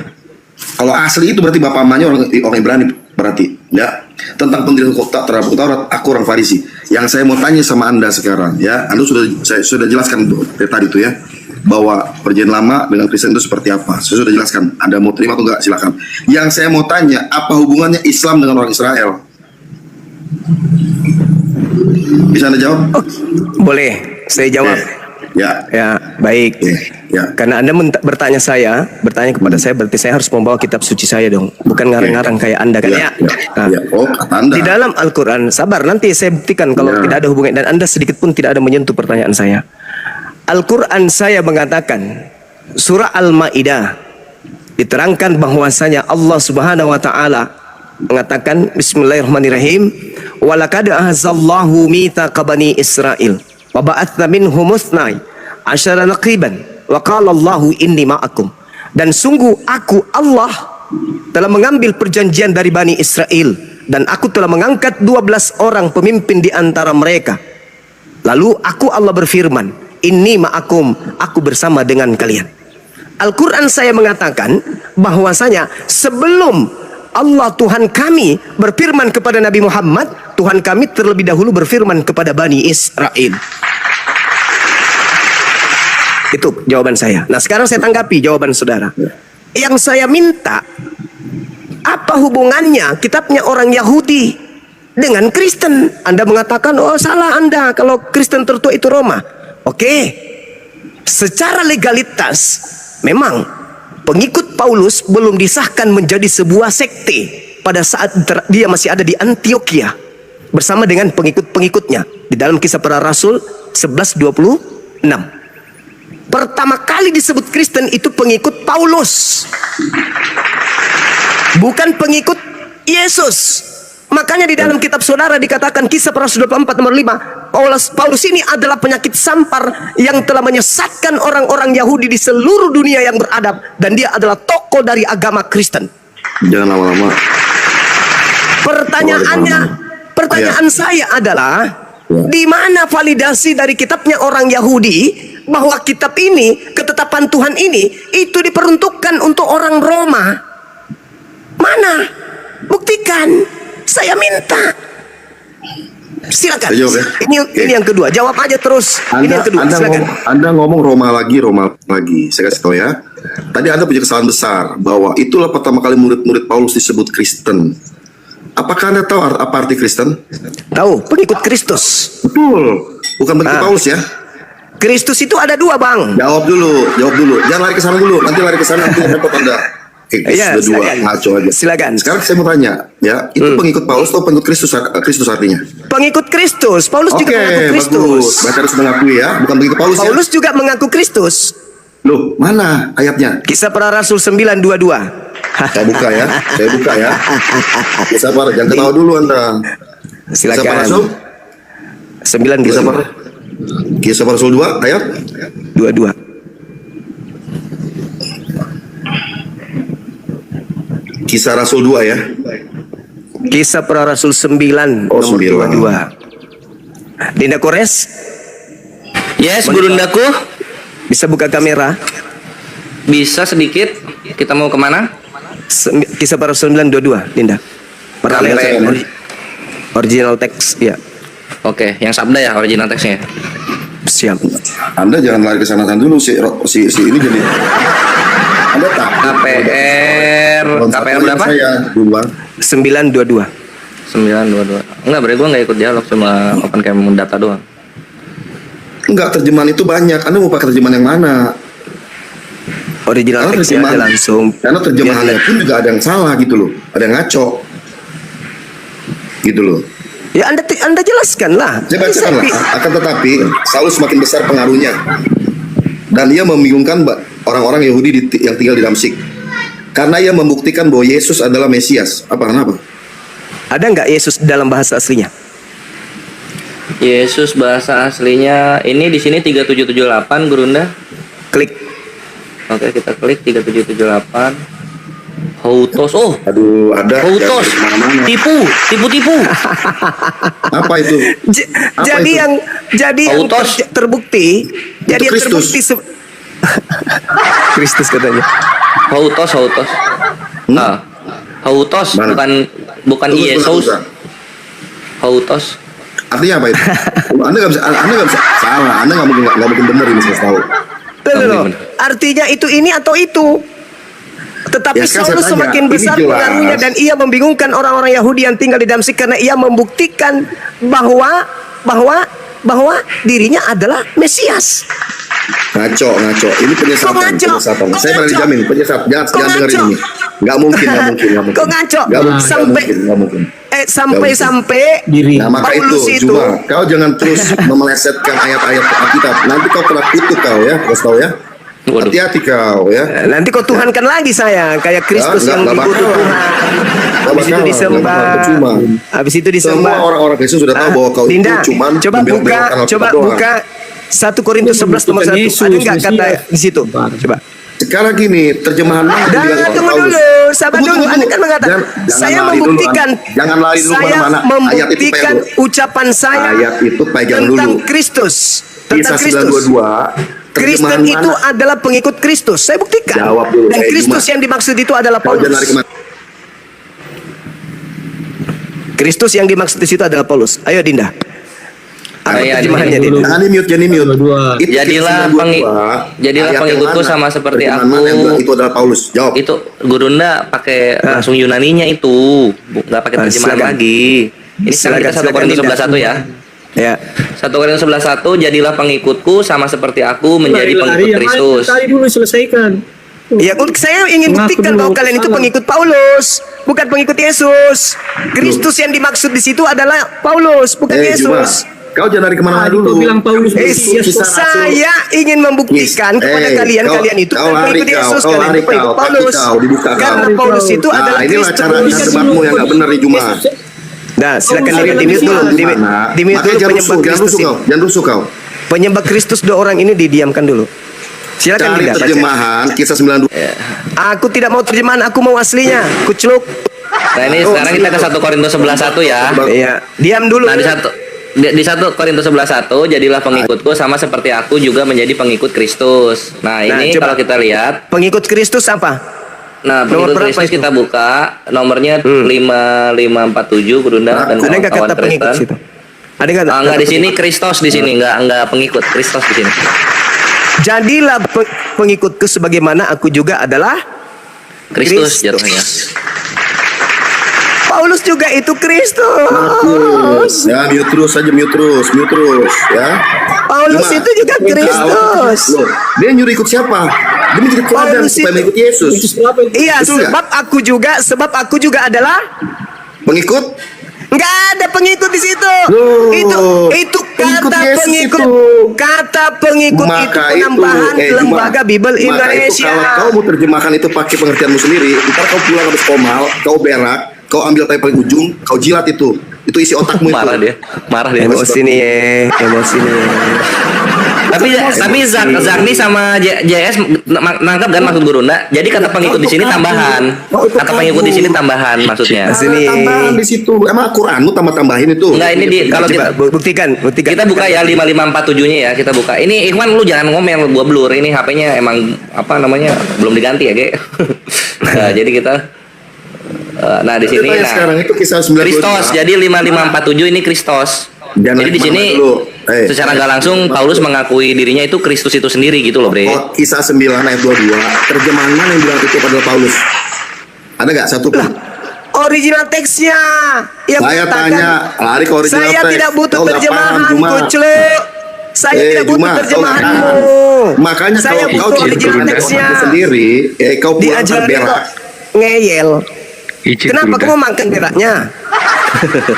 Kalau asli itu berarti bapak mamanya orang Ibrani berarti, ya. Tentang pendirian kota terhadap Taurat, aku orang Farisi. Yang saya mau tanya sama Anda sekarang, ya, saya sudah jelaskan dari tadi itu ya, bahwa perjanjian lama dengan Kristen itu seperti apa. Saya sudah jelaskan. Anda mau terima atau enggak silakan. Yang saya mau tanya, apa hubungannya Islam dengan orang Israel? Bisa Anda jawab? Oh, boleh, saya jawab. Ya. Ya, baik. Ya. Karena Anda bertanya kepada saya, berarti saya harus membawa kitab suci saya dong, bukan ngarang-ngarang kayak Anda kan ya. Nah, Oh, kata Anda. di dalam Al-Quran, sabar, nanti saya buktikan kalau tidak ada hubungan dan Anda sedikit pun tidak ada menyentuh pertanyaan saya. Al-Quran saya mengatakan, surah Al-Ma'idah diterangkan bahwasanya Allah Subhanahu wa taala mengatakan, bismillahirrahmanirrahim, walaqad ahzallahu mitsaqa bani Israil wa ba'atsna minhum ithnai asyara naqiban wa qala Allahu inni ma'akum. Dan sungguh aku Allah telah mengambil perjanjian dari Bani Israel dan aku telah mengangkat 12 orang pemimpin di antara mereka. Lalu aku Allah berfirman, inni ma'akum, aku bersama dengan kalian. Al-Quran saya mengatakan bahwasanya sebelum Allah Tuhan kami berfirman kepada Nabi Muhammad, Tuhan kami terlebih dahulu berfirman kepada Bani Israel. Itu jawaban saya. Nah sekarang saya tanggapi jawaban saudara. Yang saya minta, apa hubungannya kitabnya orang Yahudi dengan Kristen? Anda mengatakan, oh salah Anda kalau Kristen tertua itu Roma. Oke, secara legalitas memang pengikut Paulus belum disahkan menjadi sebuah sekte pada saat dia masih ada di Antioquia bersama dengan pengikut-pengikutnya di dalam Kisah Para Rasul 11:26. Pertama kali disebut Kristen itu pengikut Paulus, bukan pengikut Yesus. Makanya di dalam kitab saudara dikatakan Kisah Para Rasul 24 nomor 5, Paulus ini adalah penyakit sampar yang telah menyesatkan orang-orang Yahudi di seluruh dunia yang beradab, dan dia adalah tokoh dari agama Kristen. Jangan lama-lama. Pertanyaan saya adalah, Di mana validasi dari kitabnya orang Yahudi bahwa kitab ini, ketetapan Tuhan ini itu diperuntukkan untuk orang Roma? Mana? Buktikan. Saya minta. Silakan. Saya jawab ya. Ini yang kedua. Jawab aja terus. Ini yang kedua. Silakan. Anda ngomong Roma lagi. Saya kasih tahu ya. Tadi Anda punya kesalahan besar bahwa itulah pertama kali murid-murid Paulus disebut Kristen. Apakah Anda tahu apa arti Kristen? Tahu, pengikut Kristus. Betul. Bukan begitu Paulus ya. Kristus itu ada dua, Bang. Jawab dulu. Jangan lari ke sana dulu. Nanti lari ke sana nanti repot Anda. Iya, Sudah dua, silakan. ngaco aja. Silakan. Sekarang saya mau tanya, ya, itu pengikut Paulus atau pengikut Kristus artinya? Pengikut Kristus. Paulus juga mengaku Kristus. Bagus. Berarti harus mengakui ya, bukan pengikut Paulus, Paulus ya. juga mengaku Kristus. Loh, mana ayatnya? Kisah Para Rasul 9:22. Saya buka ya. Sabar, jangan ketawa dulu Anda. Kisah Para Rasul? Silakan. 9 Kisah Para Rasul 2 ayat 22. Kisah Rasul 2 ya. Kisah Para Rasul 9 Oh, nomor 9. 22. Dinda Kores, Yes, Gurundaku. bisa buka kamera? Bisa sedikit. Kita mau kemana? Kisah Para Rasul 9:22, Dinda. Paralel Kamera ya, original teks, ya. Oke, yang sabda ya original teksnya. Siap. Anda jangan lari ke sana dulu si ini jadi. Anda tak. KPR berapa? Saya duluan. 9:22. 922. Enggak, bre, gue nggak ikut dialog, cuma open cam data doang. Enggak, terjemahan itu banyak. Anda mau pakai terjemahan yang mana? Original Karena teksnya aja langsung. Karena terjemahannya pun juga ada yang salah gitu loh. Ada yang ngaco. Gitu loh. Ya Anda jelaskan lah. Saya bacakan lah. Akan tetapi Saulus semakin besar pengaruhnya. Dan ia membingungkan orang-orang Yahudi yang tinggal di Damsyik. Karena ia membuktikan bahwa Yesus adalah Mesias. Kenapa? Ada nggak Yesus dalam bahasa aslinya? Yesus bahasa aslinya ini di sini 3778 Gurunda. Klik. Oke, kita klik 3778. Hautos. Oh, Aduh, ada yang Hautos. dari mana-mana. Tipu. Apa itu? Apa Jadi itu? yang Autos. terbukti. Jadi yang Kristus. terbukti Kristus katanya. Hautos. Ah, Hautos Mana? bukan Tunggu, Yesus. tunggu. Hautos. Artinya apa itu? Anda nggak bisa salah. Anda nggak mungkin benar ini saya tahu. Loh. Artinya itu ini atau itu. Tetapi Ya, sekarang Saulus saya tanya, semakin ini besar jelas. pengaruhnya dan ia membingungkan orang-orang Yahudi yang tinggal di Damsyik karena ia membuktikan bahwa dirinya adalah Mesias. Ngaco. Ini penyesatan. Kok ngaco? Penyesatan. Kok Saya berani ngaco? jamin penyesat. Jangan Kok dengerin ngaco? ini. Nggak mungkin. Kok ngaco? Nggak mungkin. Sampai Nah, maka Paulus itu cuma kau jangan terus memelesetkan ayat-ayat Alkitab. Nanti kau kena kutuk kau ya, kau tahu ya. Waduh. Hati-hati kau ya. nanti kau tuhankan lagi saya kayak Kristus yang Nggak dibutuh bakal. Tuhan. Habis itu bakalan, disembah. nggak bakal, percuma. Habis itu Semua disembah. orang-orang Kristen sudah tahu bahwa kau Dinda, itu cuma coba buka 1 Korintus 11 nomor 1. Ada nggak kata di situ? Coba. Sekarang gini, terjemahan mana yang bilang Tunggu Paulus? dulu, sabar dulu. Anda kan mengatakan saya lari dulu, membuktikan. jangan lari dulu Saya kemana-mana. Ayat itu membuktikan pegang dulu. ucapan saya Ayat itu pegang tentang dulu. Kristus. Tentang Kisah Kristus. 922. Kristen terjemahan itu mana? adalah pengikut Kristus. Saya buktikan. Jawab dulu, Dan Kristus Juma. yang dimaksud itu adalah Kau jangan lari Paulus. kemana? Kristus yang dimaksud di situ adalah Paulus. Ayo Dinda. Apa Ayat terjemahannya ini Dinda? Jangan di mute. Itu Jadilah kisah 922, jadilah ayat yang pengikutku mana? sama seperti Terjemahan aku. mana yang bilang itu adalah Paulus? Jawab. Itu Gurunda pakai langsung Yunaninya itu, nggak pakai terjemahan silakan. lagi. Ini sekarang kita 1 Korintus 11:1 ya. Ya. 1 Korintus 11:1, jadilah pengikutku sama seperti aku menjadi pengikut Kristus. Tadi dulu selesaikan. Ya, saya ingin Mengaku buktikan dulu bahwa kalian itu salah. pengikut Paulus, bukan pengikut Yesus. Kristus yang dimaksud di situ adalah Paulus, bukan Juma, Yesus. kau jangan lari kemana-mana Tadi kau dulu. bilang Paulus Kisah Rasul. Saya ingin membuktikan kepada kalian itu kau bukan lari, pengikut kau Yesus, lari, kalian itu pengikut kau, Paulus. kaki kau, dibuka kau. Karena Paulus itu Nah, adalah inilah Kristus. cara debatmu yang nggak benar nih Juma. Nah, silakan Paulus di mute dulu, adalah di mute Makanya dulu jangan penyembah rusuh Kristus ini. jangan rusuh kau. Penyembah Kristus dua orang ini didiamkan dulu. Silakan Cari Dinda, baca. terjemahan kisah 92. Aku tidak mau terjemahan, aku mau aslinya. Kucluk. Nah, ini sekarang kita ke 1 Korintus 11:1 ya. Iya, diam dulu. Nah, di di 1 Korintus 11:1, jadilah pengikutku sama seperti aku juga menjadi pengikut Kristus. Nah, ini coba. kalau kita lihat, Pengikut Kristus apa? nah Nomor pengikut berapa Kristus itu? kita buka, nomornya 5547 Berunda dan Ada nggak kawan-kawan kata pengikut Kristen. situ? Ada nggak? Enggak di sini Kristus di sini, enggak pengikut Kristus di sini. Jadilah pengikutku sebagaimana aku juga adalah Kristus jatuhnya. Paulus juga itu Kristus. Ya, mute terus aja, mute terus ya. Paulus Cuma, itu juga Kristus. Loh, dia nyuruh ikut siapa? Dia menjadi teladan Paulus supaya itu- mengikut Yesus. Iya, Betul nggak? sebab aku juga adalah Pengikut nggak ada pengikut di situ. Loh, Itu pengikut kata Yesus pengikut. itu. Kata pengikut itu penambahan lembaga Bible Maka itu Indonesia. kalau kau mau terjemahkan itu pakai pengertianmu sendiri, ntar kau pulang habis komal, kau berak, kau ambil tai paling ujung, kau jilat itu isi otakmu itu. Marah dia. Emosi nih, emosi nih. Tapi Zak nih sama JS nangkap kan maksud Berunda. Jadi kata pengikut di sini tambahan. Kata pengikut di sini tambahan maksudnya. Sini. Tambahan di situ. Emang Al-Qur'anmu tambah-tambahin itu. Enggak ini kalau Coba kita buktikan. kita buka ya 5547-nya ya, kita buka. Ini Ikhwan lu jangan ngomel gua blur. Ini HP-nya emang apa namanya? Belum diganti ya, Ge. Nah, jadi kita nah di sini Kita sekarang itu kisah 9 Kristus. Jadi 5547 ini Kristus. Jangan Jadi di sini dulu. secara nggak langsung Paulus mengakui dirinya itu Kristus itu sendiri gitu loh, Bre. Oh, kisah 9 ayat 22. Terjemahan mana yang bilang itu adalah Paulus? Ada nggak satu pun? Original teksnya yang Saya mengatakan, tanya, lari ke original saya teks. tidak butuh Kau nggak terjemahan, paham, Juma. Kucle. Saya tidak butuh Juma, kau terjemahanmu. nggak paham. Makanya saya kalau kau butuh jadi original guru teksnya. sendiri, kau pulang Diajarin berak. kok ngeyel. Kenapa kamu makan beraknya?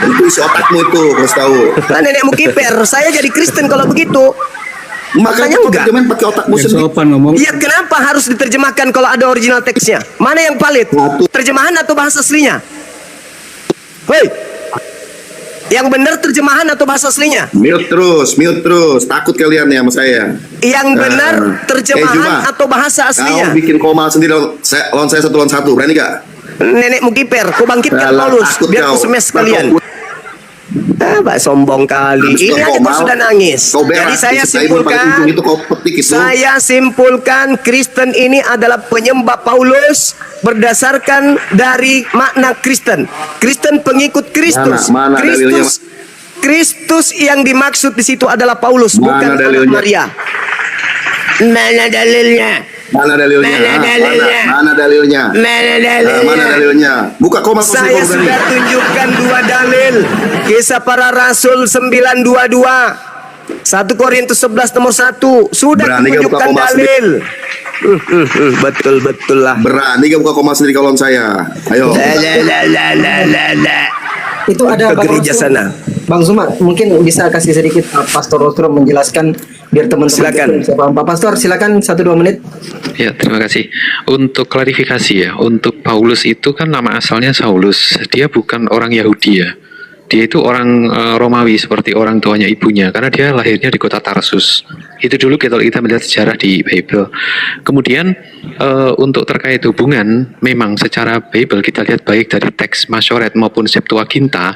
Itu isi otakmu itu, harus tahu. Lah nenekmu kiper, saya jadi Kristen kalau begitu. Makanya kau enggak. terjemahin pakai otakmu sendiri. Iya, kenapa harus diterjemahkan kalau ada original teksnya? Mana yang valid? Satu. Terjemahan atau bahasa aslinya? Hei, yang benar terjemahan atau bahasa aslinya? Mute terus. Takut kalian ya sama saya. Yang benar terjemahan Juma, atau bahasa aslinya? Kau bikin koma sendiri lawan saya 1 lawan 1, berani gak? Nenekmu kiper, kau bangkitkan Alah, Paulus takut biar kau. ku semes Nah, kalian. kau- Mbak sombong kali. Habis Ini kau aja kau mau, sudah nangis. Kau berak, Jadi saya isi Bible paling ujung simpulkan, itu kau petik itu. saya simpulkan Kristen ini adalah penyembah Paulus berdasarkan dari makna Kristen. Kristen pengikut Kristus. Mana dalilnya, Kristus yang dimaksud di situ adalah Paulus, Mana bukan anak dalilnya? Maria. Mana dalilnya? Mana dalilnya? Mana dalilnya? Mana dalilnya? Mana dalilnya? Mana dalilnya? Buka koma Saya sudah tunjukkan 2 dalil. Kisah Para Rasul 9:22. 1 Korintus 11 nomor 1. Sudah Berani gak buka tunjukkan koma dalil. Betul lah. Berani gak buka koma sendiri kalau lawan saya? Ayo. La. Itu ada Ke gereja sana. Bang Zuma, mungkin bisa kasih sedikit Pastor Rostro menjelaskan biar teman-teman Silakan. bisa paham. Pak Pastor, silakan 1-2 menit. Ya, terima kasih. Untuk klarifikasi ya, untuk Paulus itu kan nama asalnya Saulus. Dia bukan orang Yahudi ya. Dia itu orang Romawi seperti orang tuanya ibunya karena dia lahirnya di kota Tarsus. Itu dulu kalau kita melihat sejarah di Bible. Kemudian untuk terkait hubungan, memang secara Bible kita lihat baik dari teks Masyoret maupun Septuaginta,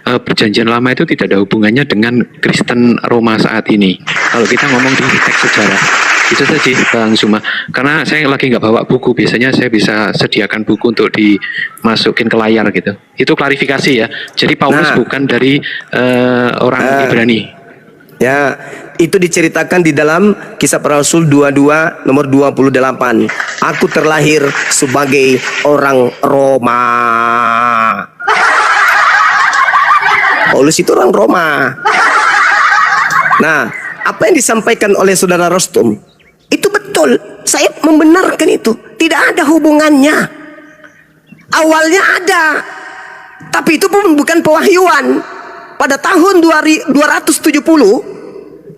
Perjanjian Lama itu tidak ada hubungannya dengan Kristen Roma saat ini. Kalau kita ngomong di teks sejarah. Itu saja Bang Zuma. Karena saya lagi nggak bawa buku, biasanya saya bisa sediakan buku untuk dimasukin ke layar gitu. Itu klarifikasi ya. Jadi Paulus bukan dari orang Ibrani. Ya, itu diceritakan di dalam Kisah Para Rasul 22 nomor 28. Aku terlahir sebagai orang Roma. Paulus itu orang Roma. Nah, apa yang disampaikan oleh saudara Rostum itu betul. Saya membenarkan itu. Tidak ada hubungannya. Awalnya ada, tapi itu pun bukan pewahyuan. Pada tahun 270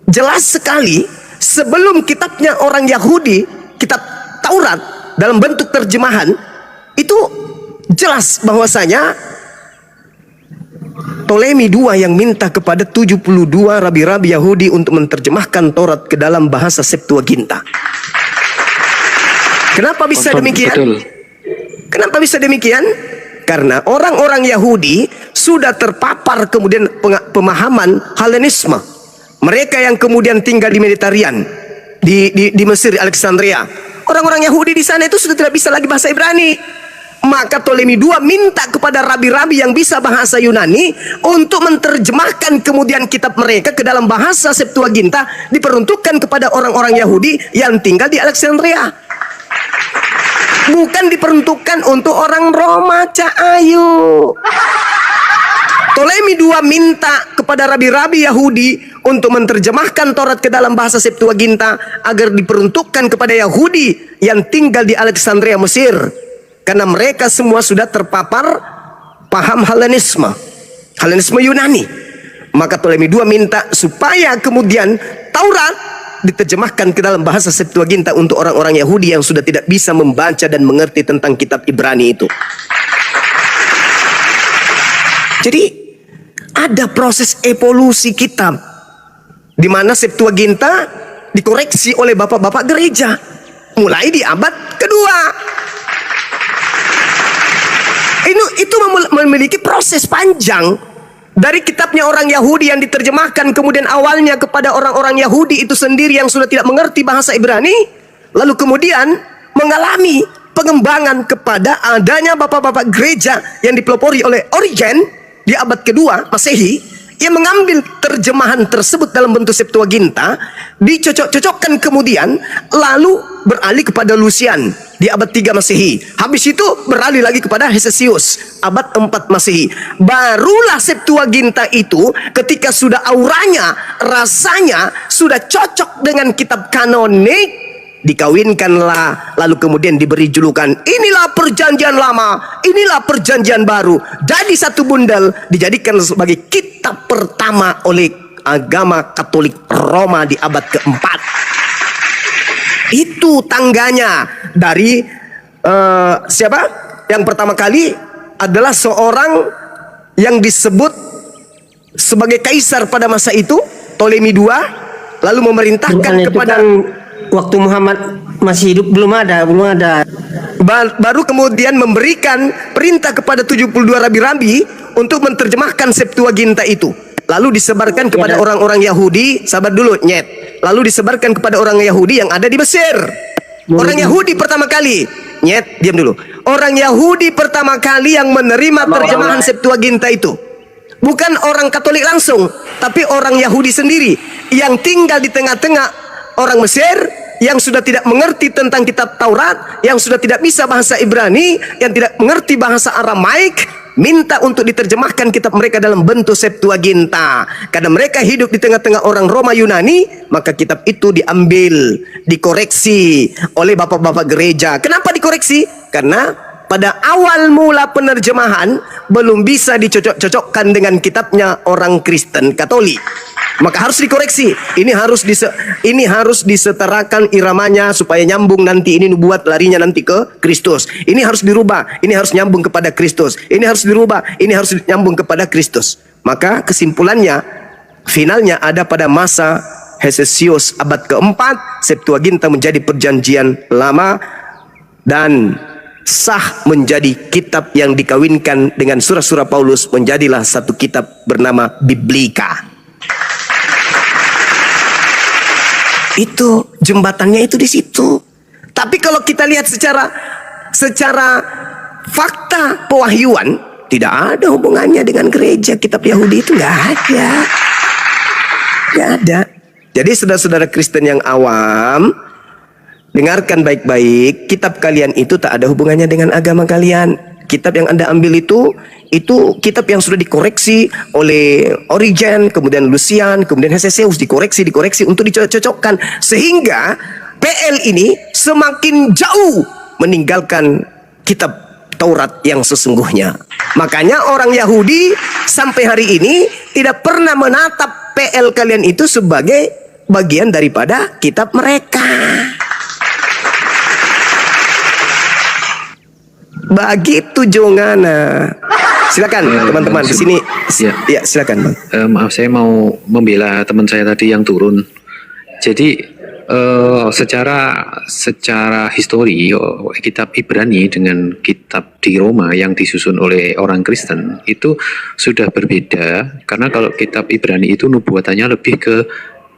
jelas sekali sebelum kitabnya orang Yahudi, kitab Taurat dalam bentuk terjemahan itu jelas bahwasanya Ptolemy II yang minta kepada 72 rabi-rabi Yahudi untuk menerjemahkan Taurat ke dalam bahasa Septuaginta. Kenapa bisa demikian? Betul. Kenapa bisa demikian? Karena orang-orang Yahudi sudah terpapar kemudian pemahaman Helenisme. Mereka yang kemudian tinggal di Mediterranean, di Mesir, di Alexandria. Orang-orang Yahudi di sana itu sudah tidak bisa lagi bahasa Ibrani. Maka Ptolemy II minta kepada rabi-rabi yang bisa bahasa Yunani untuk menerjemahkan kemudian kitab mereka ke dalam bahasa Septuaginta, diperuntukkan kepada orang-orang Yahudi yang tinggal di Alexandria. Bukan diperuntukkan untuk orang Roma, Ayu. Ptolemy II minta kepada rabi-rabi Yahudi untuk menerjemahkan Taurat ke dalam bahasa Septuaginta agar diperuntukkan kepada Yahudi yang tinggal di Alexandria, Mesir. Karena mereka semua sudah terpapar paham Helenisme Yunani. Maka Ptolemy II minta supaya kemudian Taurat diterjemahkan ke dalam bahasa Septuaginta untuk orang-orang Yahudi yang sudah tidak bisa membaca dan mengerti tentang kitab Ibrani itu. Jadi ada proses evolusi kitab di mana Septuaginta dikoreksi oleh bapak-bapak gereja mulai di abad kedua. Itu memiliki proses panjang dari kitabnya orang Yahudi yang diterjemahkan kemudian awalnya kepada orang-orang Yahudi itu sendiri yang sudah tidak mengerti bahasa Ibrani, lalu kemudian mengalami pengembangan kepada adanya bapak-bapak gereja yang dipelopori oleh Origen di abad kedua Masehi yang mengambil terjemahan tersebut dalam bentuk Septuaginta, dicocok-cocokkan kemudian lalu beralih kepada Lucian di abad 3 Masehi. Habis itu beralih lagi kepada Hesesius abad 4 Masehi. Barulah Septuaginta itu ketika sudah auranya, rasanya sudah cocok dengan kitab kanonik, dikawinkanlah, lalu kemudian diberi julukan inilah perjanjian lama, inilah perjanjian baru. Jadi satu bundel dijadikan sebagai kitab pertama oleh agama Katolik Roma di abad keempat. Itu tangganya dari siapa? Yang pertama kali adalah seorang yang disebut sebagai kaisar pada masa itu, Ptolemy II, lalu memerintahkan kepada waktu Muhammad masih hidup belum ada. Baru kemudian memberikan perintah kepada 72 rabi-rabi untuk menerjemahkan Septuaginta itu. Lalu disebarkan kepada orang-orang Yahudi, sabar dulu, nyet. Lalu disebarkan kepada orang Yahudi yang ada di Mesir. Orang Yahudi pertama kali, nyet, diam dulu. Orang Yahudi pertama kali yang menerima terjemahan Septuaginta itu bukan orang Katolik langsung, tapi orang Yahudi sendiri yang tinggal di tengah-tengah orang Mesir yang sudah tidak mengerti tentang kitab Taurat, yang sudah tidak bisa bahasa Ibrani, yang tidak mengerti bahasa Aramaik, minta untuk diterjemahkan kitab mereka dalam bentuk Septuaginta. Karena mereka hidup di tengah-tengah orang Roma Yunani, maka kitab itu diambil, dikoreksi oleh bapak-bapak gereja. Kenapa dikoreksi? Karena pada awal mula penerjemahan belum bisa dicocok-cocokkan dengan kitabnya orang Kristen Katolik. Maka harus dikoreksi. Ini harus disetarakan iramanya supaya nyambung nanti. Ini nubuat larinya nanti ke Kristus. Ini harus dirubah. Ini harus nyambung kepada Kristus. Ini harus dirubah. Ini harus nyambung kepada Kristus. Maka kesimpulannya, finalnya ada pada masa Hesesius abad keempat, Septuaginta menjadi perjanjian lama dan sah menjadi kitab yang dikawinkan dengan surah-surah Paulus, menjadilah satu kitab bernama Biblika. Itu jembatannya itu di situ. Tapi kalau kita lihat secara fakta pewahyuan, tidak ada hubungannya dengan gereja. Kitab Yahudi itu nggak ada. Jadi saudara-saudara Kristen yang awam, dengarkan baik-baik, kitab kalian itu tak ada hubungannya dengan agama kalian. Kitab yang Anda ambil itu kitab yang sudah dikoreksi oleh Origen, kemudian Lucian, kemudian Hesesius, dikoreksi untuk dicocokkan, sehingga PL ini semakin jauh meninggalkan kitab Taurat yang sesungguhnya. Makanya orang Yahudi sampai hari ini tidak pernah menatap PL kalian itu sebagai bagian daripada kitab mereka. Begitu jongana. Silakan teman-teman di sini. Ya, silakan Bang. Maaf, saya mau membela teman saya tadi yang turun. Jadi secara histori kitab Ibrani dengan kitab di Roma yang disusun oleh orang Kristen itu sudah berbeda, karena kalau kitab Ibrani itu nubuatannya lebih ke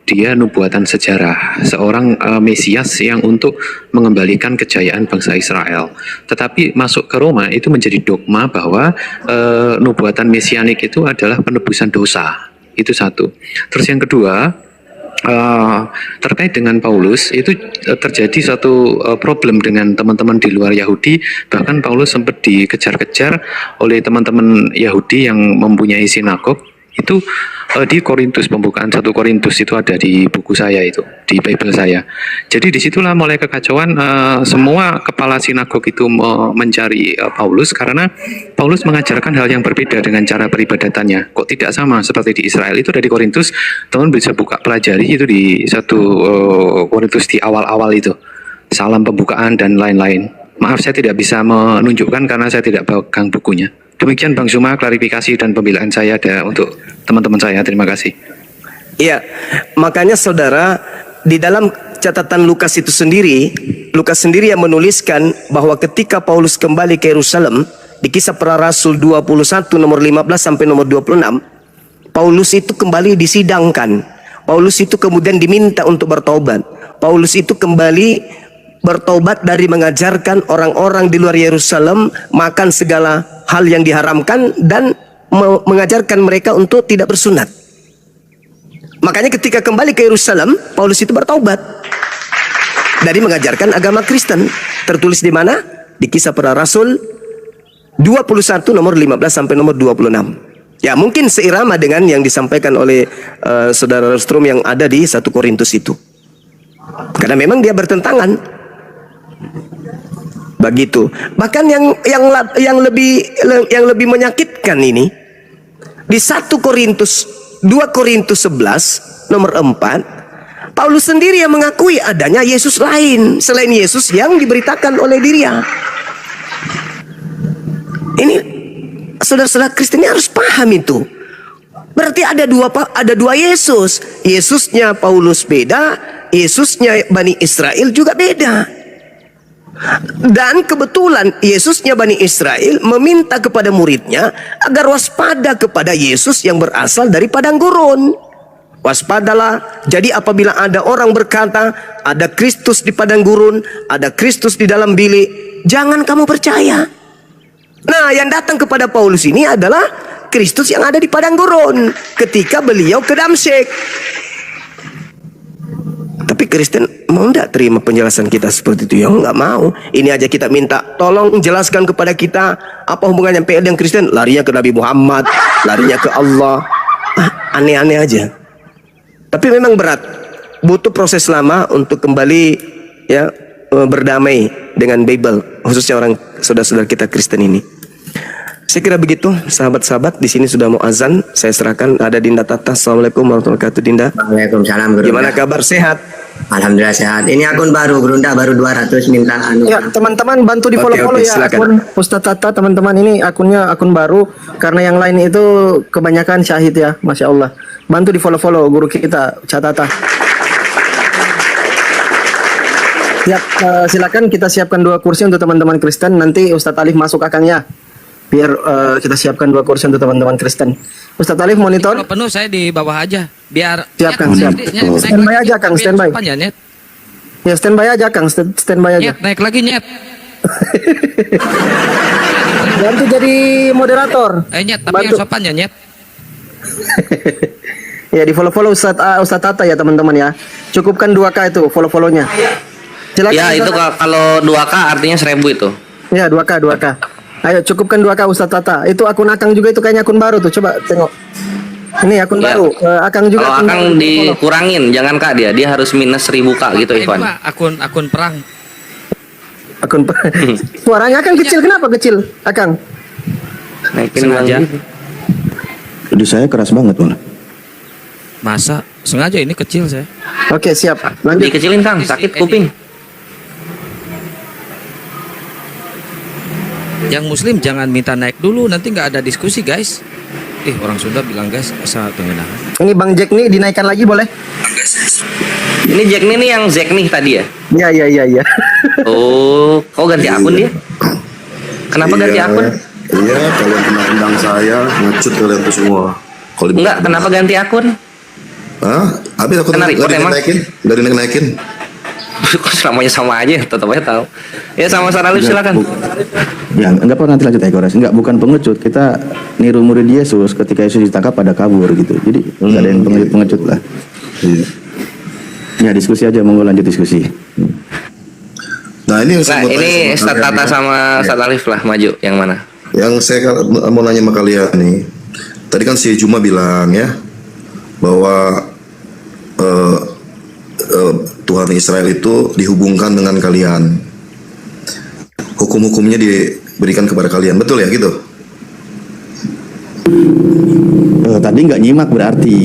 dia nubuatan sejarah seorang Mesias yang untuk mengembalikan kejayaan bangsa Israel. Tetapi masuk ke Roma itu menjadi dogma bahwa nubuatan mesianik itu adalah penebusan dosa. Itu satu. Terus yang kedua, terkait dengan Paulus itu terjadi satu problem dengan teman-teman di luar Yahudi. Bahkan Paulus sempat dikejar-kejar oleh teman-teman Yahudi yang mempunyai sinagog. Itu di Korintus, pembukaan 1 Korintus itu ada di buku saya itu, di Bible saya. Jadi disitulah mulai kekacauan, semua kepala sinagog itu mencari Paulus karena Paulus mengajarkan hal yang berbeda dengan cara peribadatannya. Kok tidak sama seperti di Israel. Itu dari Korintus, teman bisa buka pelajari itu di 1 Korintus di awal-awal itu. Salam pembukaan dan lain-lain. Maaf saya tidak bisa menunjukkan karena saya tidak pegang bukunya. Demikian Bang Zuma, klarifikasi dan pembelaan saya ada untuk teman-teman saya. Terima kasih. Iya, makanya saudara, di dalam catatan Lukas itu sendiri, Lukas sendiri yang menuliskan bahwa ketika Paulus kembali ke Yerusalem, di Kisah Para Rasul 21 nomor 15 sampai nomor 26, Paulus itu kembali disidangkan. Paulus itu kemudian diminta untuk bertobat. Paulus itu kembali bertobat dari mengajarkan orang-orang di luar Yerusalem makan segala hal yang diharamkan dan mengajarkan mereka untuk tidak bersunat. Makanya ketika kembali ke Yerusalem, Paulus itu bertobat dari mengajarkan agama Kristen. Tertulis di mana? Di Kisah Para Rasul 21 nomor 15 sampai nomor 26. Ya, mungkin seirama dengan yang disampaikan oleh saudara Rostrom yang ada di 1 Korintus itu. Karena memang dia bertentangan. Begitu. Bahkan yang lebih menyakitkan ini di 1 Korintus 2 Korintus 11 nomor 4, Paulus sendiri yang mengakui adanya Yesus lain selain Yesus yang diberitakan oleh dirinya. Ini saudara-saudara Kristen harus paham itu. Berarti ada dua Yesus. Yesusnya Paulus beda, Yesusnya Bani Israel juga beda. Dan kebetulan Yesusnya Bani Israel meminta kepada muridnya agar waspada kepada Yesus yang berasal dari padang gurun. Waspadalah. Jadi apabila ada orang berkata ada Kristus di padang gurun, ada Kristus di dalam bilik, jangan kamu percaya. Nah, yang datang kepada Paulus ini adalah Kristus yang ada di padang gurun ketika beliau ke Damsyik. Tapi Kristen mau tidak terima penjelasan kita seperti itu? Ya nggak mau. Ini aja kita minta, tolong jelaskan kepada kita apa hubungannya PL dengan Kristen. Larinya ke Nabi Muhammad, larinya ke Allah. Aneh-aneh aja. Tapi memang berat. Butuh proses lama untuk kembali ya berdamai dengan Bible, khususnya orang saudara-saudara kita Kristen ini. Saya kira begitu, sahabat-sahabat. Di sini sudah mau azan. Saya serahkan ada Dinda Tata. Assalamualaikum warahmatullahi wabarakatuh, Dinda. Waalaikumsalam, Gurunda. Gimana kabar? Sehat? Alhamdulillah sehat. Ini akun baru, Gurunda, baru 200 minta anu. Ya, teman-teman bantu di follow-follow Oke, ya silakan. akun Ustadz Tata, teman-teman. Ini akunnya akun baru karena yang lain itu kebanyakan syahid ya, Masya Allah. Bantu di follow-follow guru kita, Catata. Ya, silakan kita siapkan 2 kursi untuk teman-teman Kristen. Nanti Ustadz Alif masuk akangnya. Biar kita siapkan 2 kursi untuk teman-teman Kristen. Ustadz Alif monitor. Kalau penuh saya di bawah aja. Biar Siapkan, siap. Standby aja, Kang, standby. Ya, nyet. Ya, standby aja, Kang. Standby aja. Nyet, naik lagi nyet. Bantu jadi moderator. Nyet, tapi Bantu. yang sopan ya nyet. Ya, di follow-follow Ustadz Tata ya, teman-teman ya. Cukupkan 2K itu follow-follownya. Silakan. Ya, itu Ustadz. kalau 2K artinya 1000 itu. Ya, 2K. Ayo cukupkan 2K Ustadz Tata. Itu akun Akang juga itu kayaknya akun baru tuh. Coba tengok. Ini akun Ya. baru. Akang juga Kalau akun Akang baru. dikurangin, jangan Kak dia harus minus 1000K gitu, Ini Ivan. Pak, akun perang. Akun suaranya Akang kecil. Kenapa kecil? Akang. Naikin Sengaja. lagi. Jadi saya keras banget, Bang. Masa sengaja ini kecil saya. Oke, siap. Lanjut. Dikecilin Kang, sakit kuping. Yang muslim jangan minta naik dulu, nanti nggak ada diskusi guys. Orang Sunda bilang guys asa tengenah. Ini Bang Jack nih dinaikkan lagi boleh? Ini Jack nih yang Zack nih tadi ya. Iya. Oh, kau ganti akun dia? Kenapa ganti akun? Iya, kalian kena undang saya, ngecut kalian tuh semua. Kalau di- Enggak, kenapa ganti akun? Hah? Habis aku Kena record emang? Nggak dinaikin. Kok selamanya sama aja, tetap aja tahu. Ya sama Saralif silakan. Ya, enggak apa nanti lanjut Eko Res. Enggak, bukan pengecut. Kita niru murid Yesus ketika Yesus ditangkap pada kabur gitu. Jadi enggak ada yang pengecut lah. Iya. Ya, diskusi aja, monggo lanjut diskusi. Nah ini yang Nah, saya mau tanya ini sama Ustaz kalian Tata ya. sama Ustaz Alif lah maju yang mana? Yang saya mau nanya sama kalian nih, tadi kan si Juma bilang ya bahwa Tuhan Israel itu dihubungkan dengan kalian, hukum-hukumnya diberikan kepada kalian, betul ya gitu? Tadi nggak nyimak berarti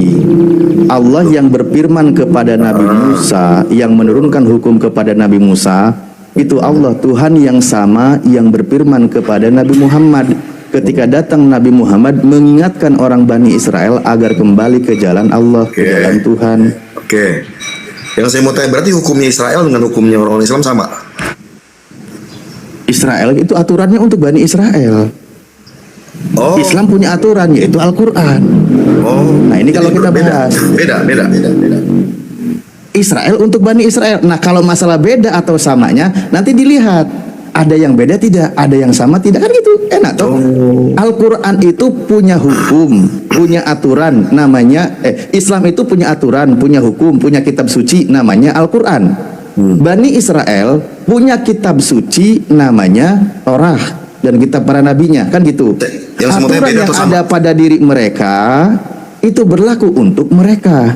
Allah yang berfirman kepada Nabi Musa, yang menurunkan hukum kepada Nabi Musa, itu Allah Tuhan yang sama yang berfirman kepada Nabi Muhammad. Ketika datang Nabi Muhammad mengingatkan orang Bani Israel agar kembali ke jalan Allah, ke jalan Tuhan. Oke. Yang saya mau tanya, berarti hukumnya Israel dengan hukumnya orang Islam sama? Israel itu aturannya untuk Bani Israel. Oh. Islam punya aturan yaitu Al-Quran. Oh. Nah ini kalau kita beda. bahas Beda. Israel untuk Bani Israel. Nah kalau masalah beda atau samanya nanti dilihat ada yang beda tidak, ada yang sama tidak, kan gitu. Enak toh. Al-Quran itu punya hukum, punya aturan namanya Islam itu punya aturan, punya hukum, punya kitab suci namanya Al-Quran. Bani Israel punya kitab suci namanya Torah dan kitab para nabinya, kan gitu. Yang semuanya Aturan beda yang atau sama? ada pada diri mereka itu berlaku untuk mereka.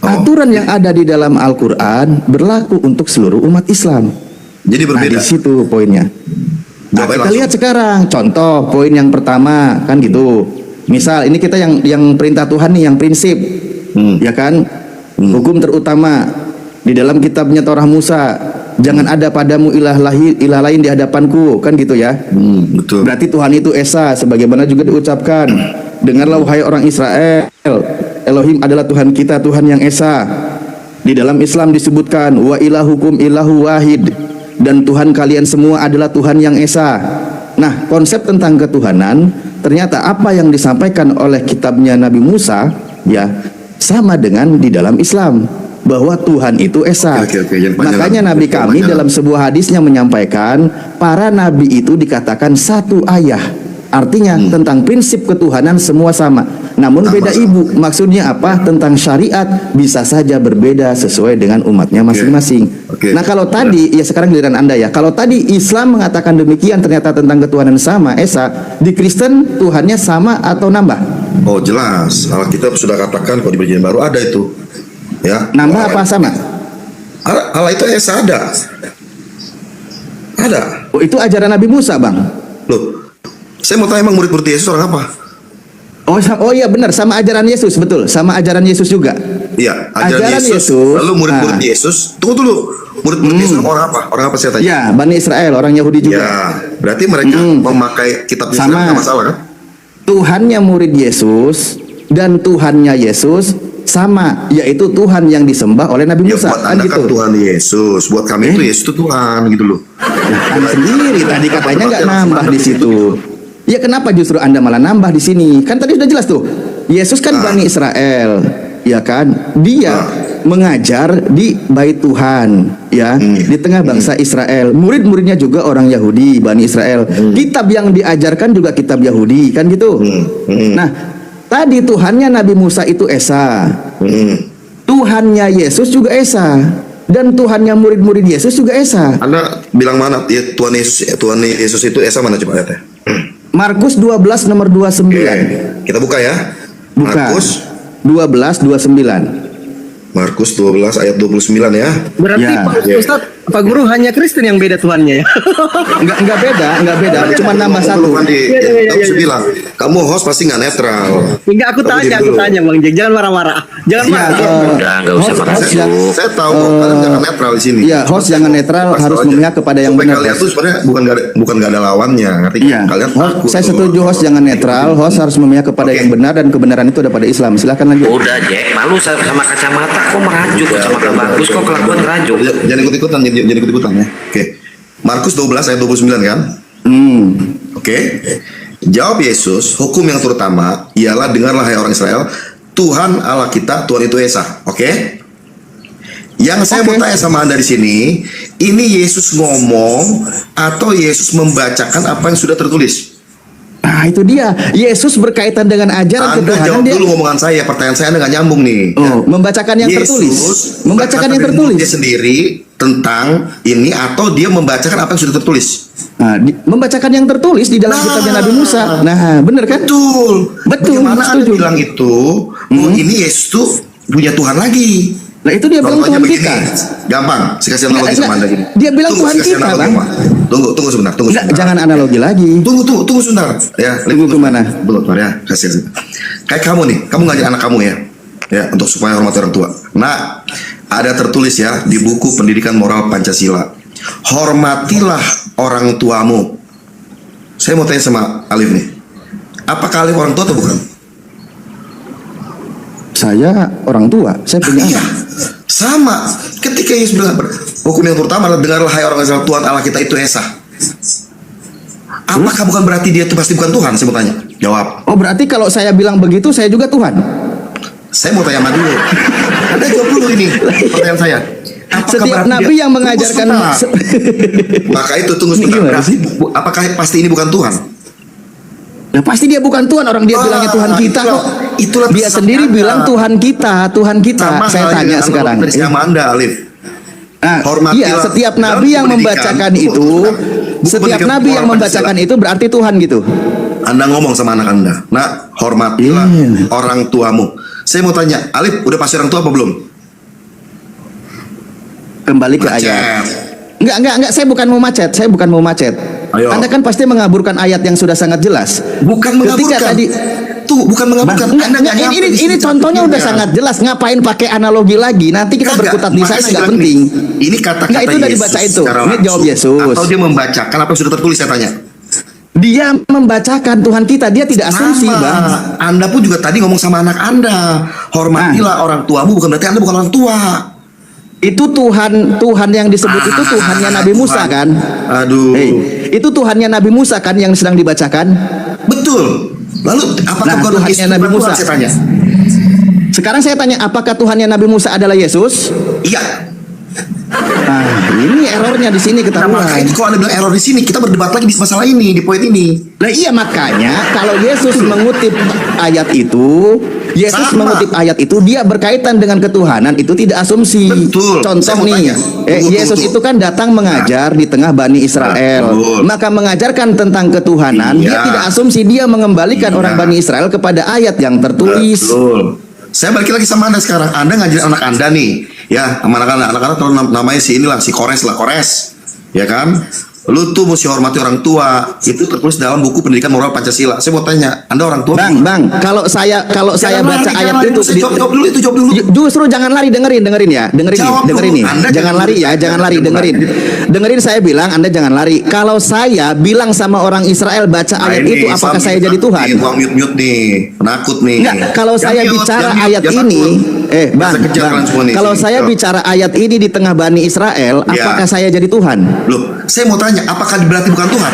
Aturan yang ada di dalam Al-Quran berlaku untuk seluruh umat Islam. Jadi Nah berbeda. di situ poinnya. Nah, Jawabnya kita langsung. lihat sekarang contoh poin yang pertama kan gitu. Misal ini kita yang perintah Tuhan nih, yang prinsip, ya kan? Hukum terutama di dalam kitabnya Torah Musa, jangan ada padamu ilah lain di hadapanku, kan gitu ya. Betul. Berarti Tuhan itu esa, sebagaimana juga diucapkan, dengarlah wahai orang Israel, Elohim adalah Tuhan kita, Tuhan yang esa. Di dalam Islam disebutkan wa ilahukum ilahu wahid, dan Tuhan kalian semua adalah Tuhan yang esa. Nah, konsep tentang ketuhanan ternyata apa yang disampaikan oleh kitabnya Nabi Musa ya sama dengan di dalam Islam, bahwa Tuhan itu esa. Oke, jangan panjang. Makanya Nabi Jangan kami panjang. dalam sebuah hadisnya menyampaikan para nabi itu dikatakan satu ayah. Artinya tentang prinsip ketuhanan semua sama. Namun beda ibu. Maksudnya apa? Tentang syariat bisa saja berbeda sesuai dengan umatnya masing-masing. Oke. Nah kalau tadi, ya sekarang giliran Anda ya. Kalau tadi Islam mengatakan demikian ternyata tentang ketuhanan sama, esa. Di Kristen Tuhannya sama atau nambah? Oh jelas, Alkitab sudah katakan kalau di Perjanjian Baru ada itu. Ya. Nambah apa sama? Allah itu esa ada. Ada. Oh itu ajaran Nabi Musa, Bang. Loh, saya mau tanya emang murid-murid Yesus orang apa? Oh iya benar, sama ajaran Yesus, betul. Sama ajaran Yesus juga. Iya, Ajaran Yesus. Yesus. Lalu murid-murid Nah. Yesus. Tunggu dulu. Murid-murid Yesus orang apa? Orang apa saya tanya? Ya, Bani Israel, orang Yahudi juga. Ya, berarti mereka memakai kitab Israel Sama. nggak masalah kan? Tuhannya murid Yesus dan Tuhannya Yesus sama, yaitu Tuhan yang disembah oleh Nabi Ya Musa, buat kan anda kan gitu. Tuhan Yesus, buat kami itu Yesus itu Tuhan gitu loh. Anda sendiri tadi katanya nggak nambah di situ. Ya kenapa justru Anda malah nambah di sini? Kan tadi sudah jelas tuh. Yesus kan Bani Israel, ya kan? Dia mengajar di Bait Tuhan, ya, di tengah bangsa Israel. Murid-muridnya juga orang Yahudi, Bani Israel. Kitab yang diajarkan juga kitab Yahudi, kan gitu. Nah, tadi Tuhannya Nabi Musa itu esa. Tuhannya Yesus juga esa. Dan Tuhannya murid-murid Yesus juga esa. Anda bilang mana? Ya, Tuhan Yesus itu esa mana coba ayatnya? Markus 12 nomor 29. Kita buka ya. Buka. Markus 12 29. Markus 12 ayat 29 ya. Berarti Ya. Pak Ya. Ustadz, Pak Guru hanya Kristen yang beda Tuhannya ya? Enggak beda, cuma nambah satu. Kamu bisa bilang, kamu host pasti nggak netral. Enggak, aku tanya Bang Jack, jangan marah-marah. Jangan Iya, marah. Udah, nggak usah marah dulu. Saya tahu kok, kalian jangan netral di sini. Iya, host jangan netral, Pas harus aja. memihak kepada yang Supaya benar. kalian Host. tuh sebenarnya bukan nggak ada lawannya, ngerti? Iya, Kalian host, takut saya tuh. setuju host jangan netral, host harus memihak kepada Oke. yang benar dan kebenaran itu ada pada Islam. Silakan lanjut. Udah Jack, malu sama kacamata kok merajuk, kacamata bagus kok kelakuan ngerajuk. Jangan ikut-ikutan, jangan ikut-ikutan ya. Oke. Markus 12 ayat 29 kan? Oke. Jawab Yesus, hukum yang terutama ialah dengarlah hai orang Israel, Tuhan Allah kita, Tuhan itu Esa. Oke? Yang saya mau tanya sama Anda di sini, ini Yesus ngomong atau Yesus membacakan apa yang sudah tertulis? Nah, itu dia. Yesus berkaitan dengan ajaran Anda ketuhanan jawab dia. dulu ngomongan saya, pertanyaan saya Anda nggak nyambung nih. Oh, membacakan yang tertulis. Membacakan yang tertulis. Dia sendiri tentang ini atau dia membacakan apa yang sudah tertulis? Nah, membacakan yang tertulis di dalam kitabnya Nabi Musa. Nah, benar kan? Betul. Betul, Bagaimana Anda setuju. bilang itu? Oh, ini Yesus tuh punya Tuhan lagi. Nah, itu dia bilang Contohnya Tuhan begini, kita. Gampang, saya kasih analogi Enggak, sama Anda gini. dia bilang Tunggu, Tuhan saya kasih kita, analogi, Bang. Pak. Tunggu sebentar, Enggak, jangan analogi lagi. Tunggu sebentar. Ya, Tunggu kemana? Belum, ya. Kasih. Kayak kamu nih, kamu ngajar anak kamu ya. Ya, untuk supaya hormati orang tua. Nah, ada tertulis ya di buku Pendidikan Moral Pancasila. Hormatilah orang tuamu. Saya mau tanya sama Alif nih. Apakah Alif orang tua atau bukan? Saya orang tua, saya punya Iya, anak. sama. Ketika Yesus bilang hukum yang terutama adalah dengarlah hai orang Israel, Tuhan Allah kita itu Esa. Apakah bukan berarti dia itu pasti bukan Tuhan? Saya mau tanya. Jawab. Oh, berarti kalau saya bilang begitu saya juga Tuhan. Saya mau tanya sama dulu. Anda jawab dulu ini pertanyaan saya. Apakah Setiap berarti nabi dia- yang mengajarkan Tunggu sebentar. Maka itu tunggu sebentar. Gimana Berarti, sih? apakah pasti ini bukan Tuhan? Nah, pasti dia bukan Tuhan, orang dia bilangnya Tuhan kita kok. Itulah Dia pesan sendiri Anda. bilang Tuhan kita. Sama Saya halnya tanya dengan sekarang. Anda sama Anda, Alif. Nah, Hormatilah. iya, setiap Dalam nabi yang pendidikan, membacakan buku itu, pendidikan setiap moral nabi yang membacakan Pancasila. itu berarti Tuhan gitu. Anda ngomong sama anak Anda. Nah, hormatilah Iya. orang tuamu. Saya mau tanya, Alif udah pasti orang tua apa belum? Kembali ke Macet. ayat. Enggak, saya bukan mau macet. Ayo. Anda kan pasti mengaburkan ayat yang sudah sangat jelas. Bukan mengaburkan. Ketika tadi Tuh, bukan mengaburkan. Enggak, Anda nggak nyampe di ini sini contohnya udah caranya. sangat jelas. Ngapain pakai analogi lagi? Nanti kita Enggak, berkutat di makanya sana saya nggak bilang penting. Ini kata-kata Enggak, itu udah Yesus dibaca itu. secara Ini jawab langsung. Yesus. Atau dia membacakan apa yang sudah tertulis, saya tanya. Dia membacakan Tuhan kita, dia tidak asumsi, Sama. Bang. Anda pun juga tadi ngomong sama anak Anda. Hormatilah orang tuamu, bukan berarti Anda bukan orang tua. Itu Tuhan yang disebut itu Tuhannya Nabi Musa kan? Aduh. Itu Tuhannya Nabi Musa kan yang sedang dibacakan? Betul. Lalu apakah Nah, bukan Tuhannya Yesus Nabi bukan Musa. Tuhan, saya tanya. Sekarang saya tanya, apakah Tuhannya Nabi Musa adalah Yesus? Iya. Nah, ini errornya di sini Nah, maka ketahuan. itu kalau Anda bilang error di sini, kita berdebat lagi di masalah ini, di poin ini. Nah, iya makanya kalau Yesus mengutip ayat itu, Sama. dia berkaitan dengan ketuhanan, itu tidak asumsi. Betul. Saya Contoh mau nih, tanya. Tunggu. Yesus itu kan datang mengajar di tengah Bani Israel. Betul. Maka mengajarkan tentang ketuhanan, dia Iya. tidak asumsi, dia mengembalikan Iya. orang Bani Israel kepada ayat yang tertulis. Betul. Saya balik lagi sama Anda sekarang. Anda ngajarin anak Anda nih, ya, sama anak-anak. Anak-anak kalau namanya si inilah, si Kores, ya kan? Lu tuh mesti hormati orang tua. Itu tertulis dalam buku Pendidikan Moral Pancasila. Saya mau tanya, Anda orang tua? Bang, kalau saya baca ayat itu, Jawab dulu. Justru jangan lari, dengerin ya, Jawab dengerin dulu. nih. Anda Jangan lari ya, jangan lari, dengerin saya bilang, Anda jangan lari. Kalau saya bilang sama orang Israel baca ayat itu, apakah saya jadi Tuhan? Uang mute nih, penakut nih. Enggak, kalau saya bicara ayat ini, Bang, kalau saya bicara ayat ini di tengah Bani Israel, Ya. apakah saya jadi Tuhan? Loh, saya mau tanya, apakah berarti bukan Tuhan?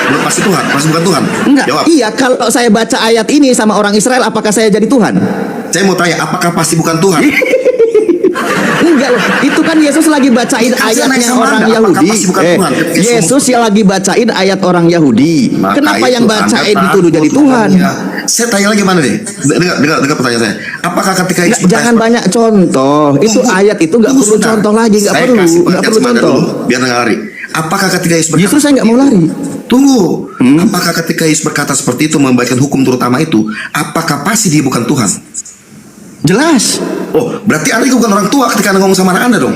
Belum pasti Tuhan, pasti bukan Tuhan. Enggak, Jawab. iya, kalau saya baca ayat ini sama orang Israel, apakah saya jadi Tuhan? Saya mau tanya, apakah pasti bukan Tuhan? Enggak loh, itu kan Yesus lagi bacain Kan saya ayatnya nanya sama orang Anda, apakah Yahudi. pasti bukan Tuhan? Ketika Yesus yang lagi bacain ayat orang Yahudi. Maka Kenapa itu yang bacain Anda dituduh jadi takut Tuhan? namanya. Saya tanya lagi mana nih? Dengar pertanyaan saya. Apakah ketika Nggak, jangan banyak contoh. Itu ayat itu nggak perlu contoh lagi, nggak perlu contoh. Biar nggak lari. Apakah ketika Yesus berkata Justru saya nggak mau lari. Tunggu. Apakah ketika Yesus berkata seperti itu membacakan hukum terutama itu, apakah pasti dia bukan Tuhan? Jelas. Oh, berarti Anda bukan orang tua ketika Anda ngomong sama anak Anda dong?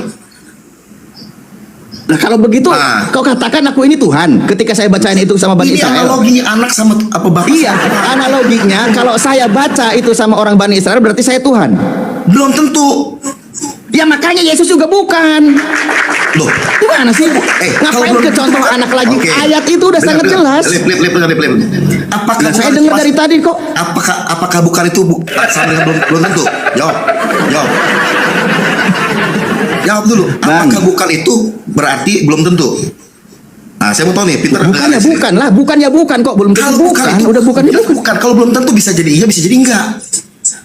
Nah, kalau begitu, Nah. kau katakan aku ini Tuhan. Ketika saya bacain itu sama Bani Ini Israel. analoginya anak sama apa bapak? Iya, analoginya kalau saya baca itu sama orang Bani Israel berarti saya Tuhan. Belum tentu. Ya makanya Yesus juga bukan. Loh, Gimana sih? kalau Ngapain belum ke contoh tentu- anak lagi? Oke. Ayat itu udah sangat jelas. Lip. Apakah Nah, saya bukan dengar pas- dari tadi kok. Apakah bukan itu sama dengan belum tentu? Jawab. Jawab dulu. Bang. Apakah bukan itu berarti belum tentu? Nah, saya mau tahu nih, Peter. Bukannya bukan lah, bukannya bukan kok, belum tentu Kalau bukan bukan. itu, Udah bukannya bukan. bukan. Kalau belum tentu bisa jadi iya, bisa jadi enggak.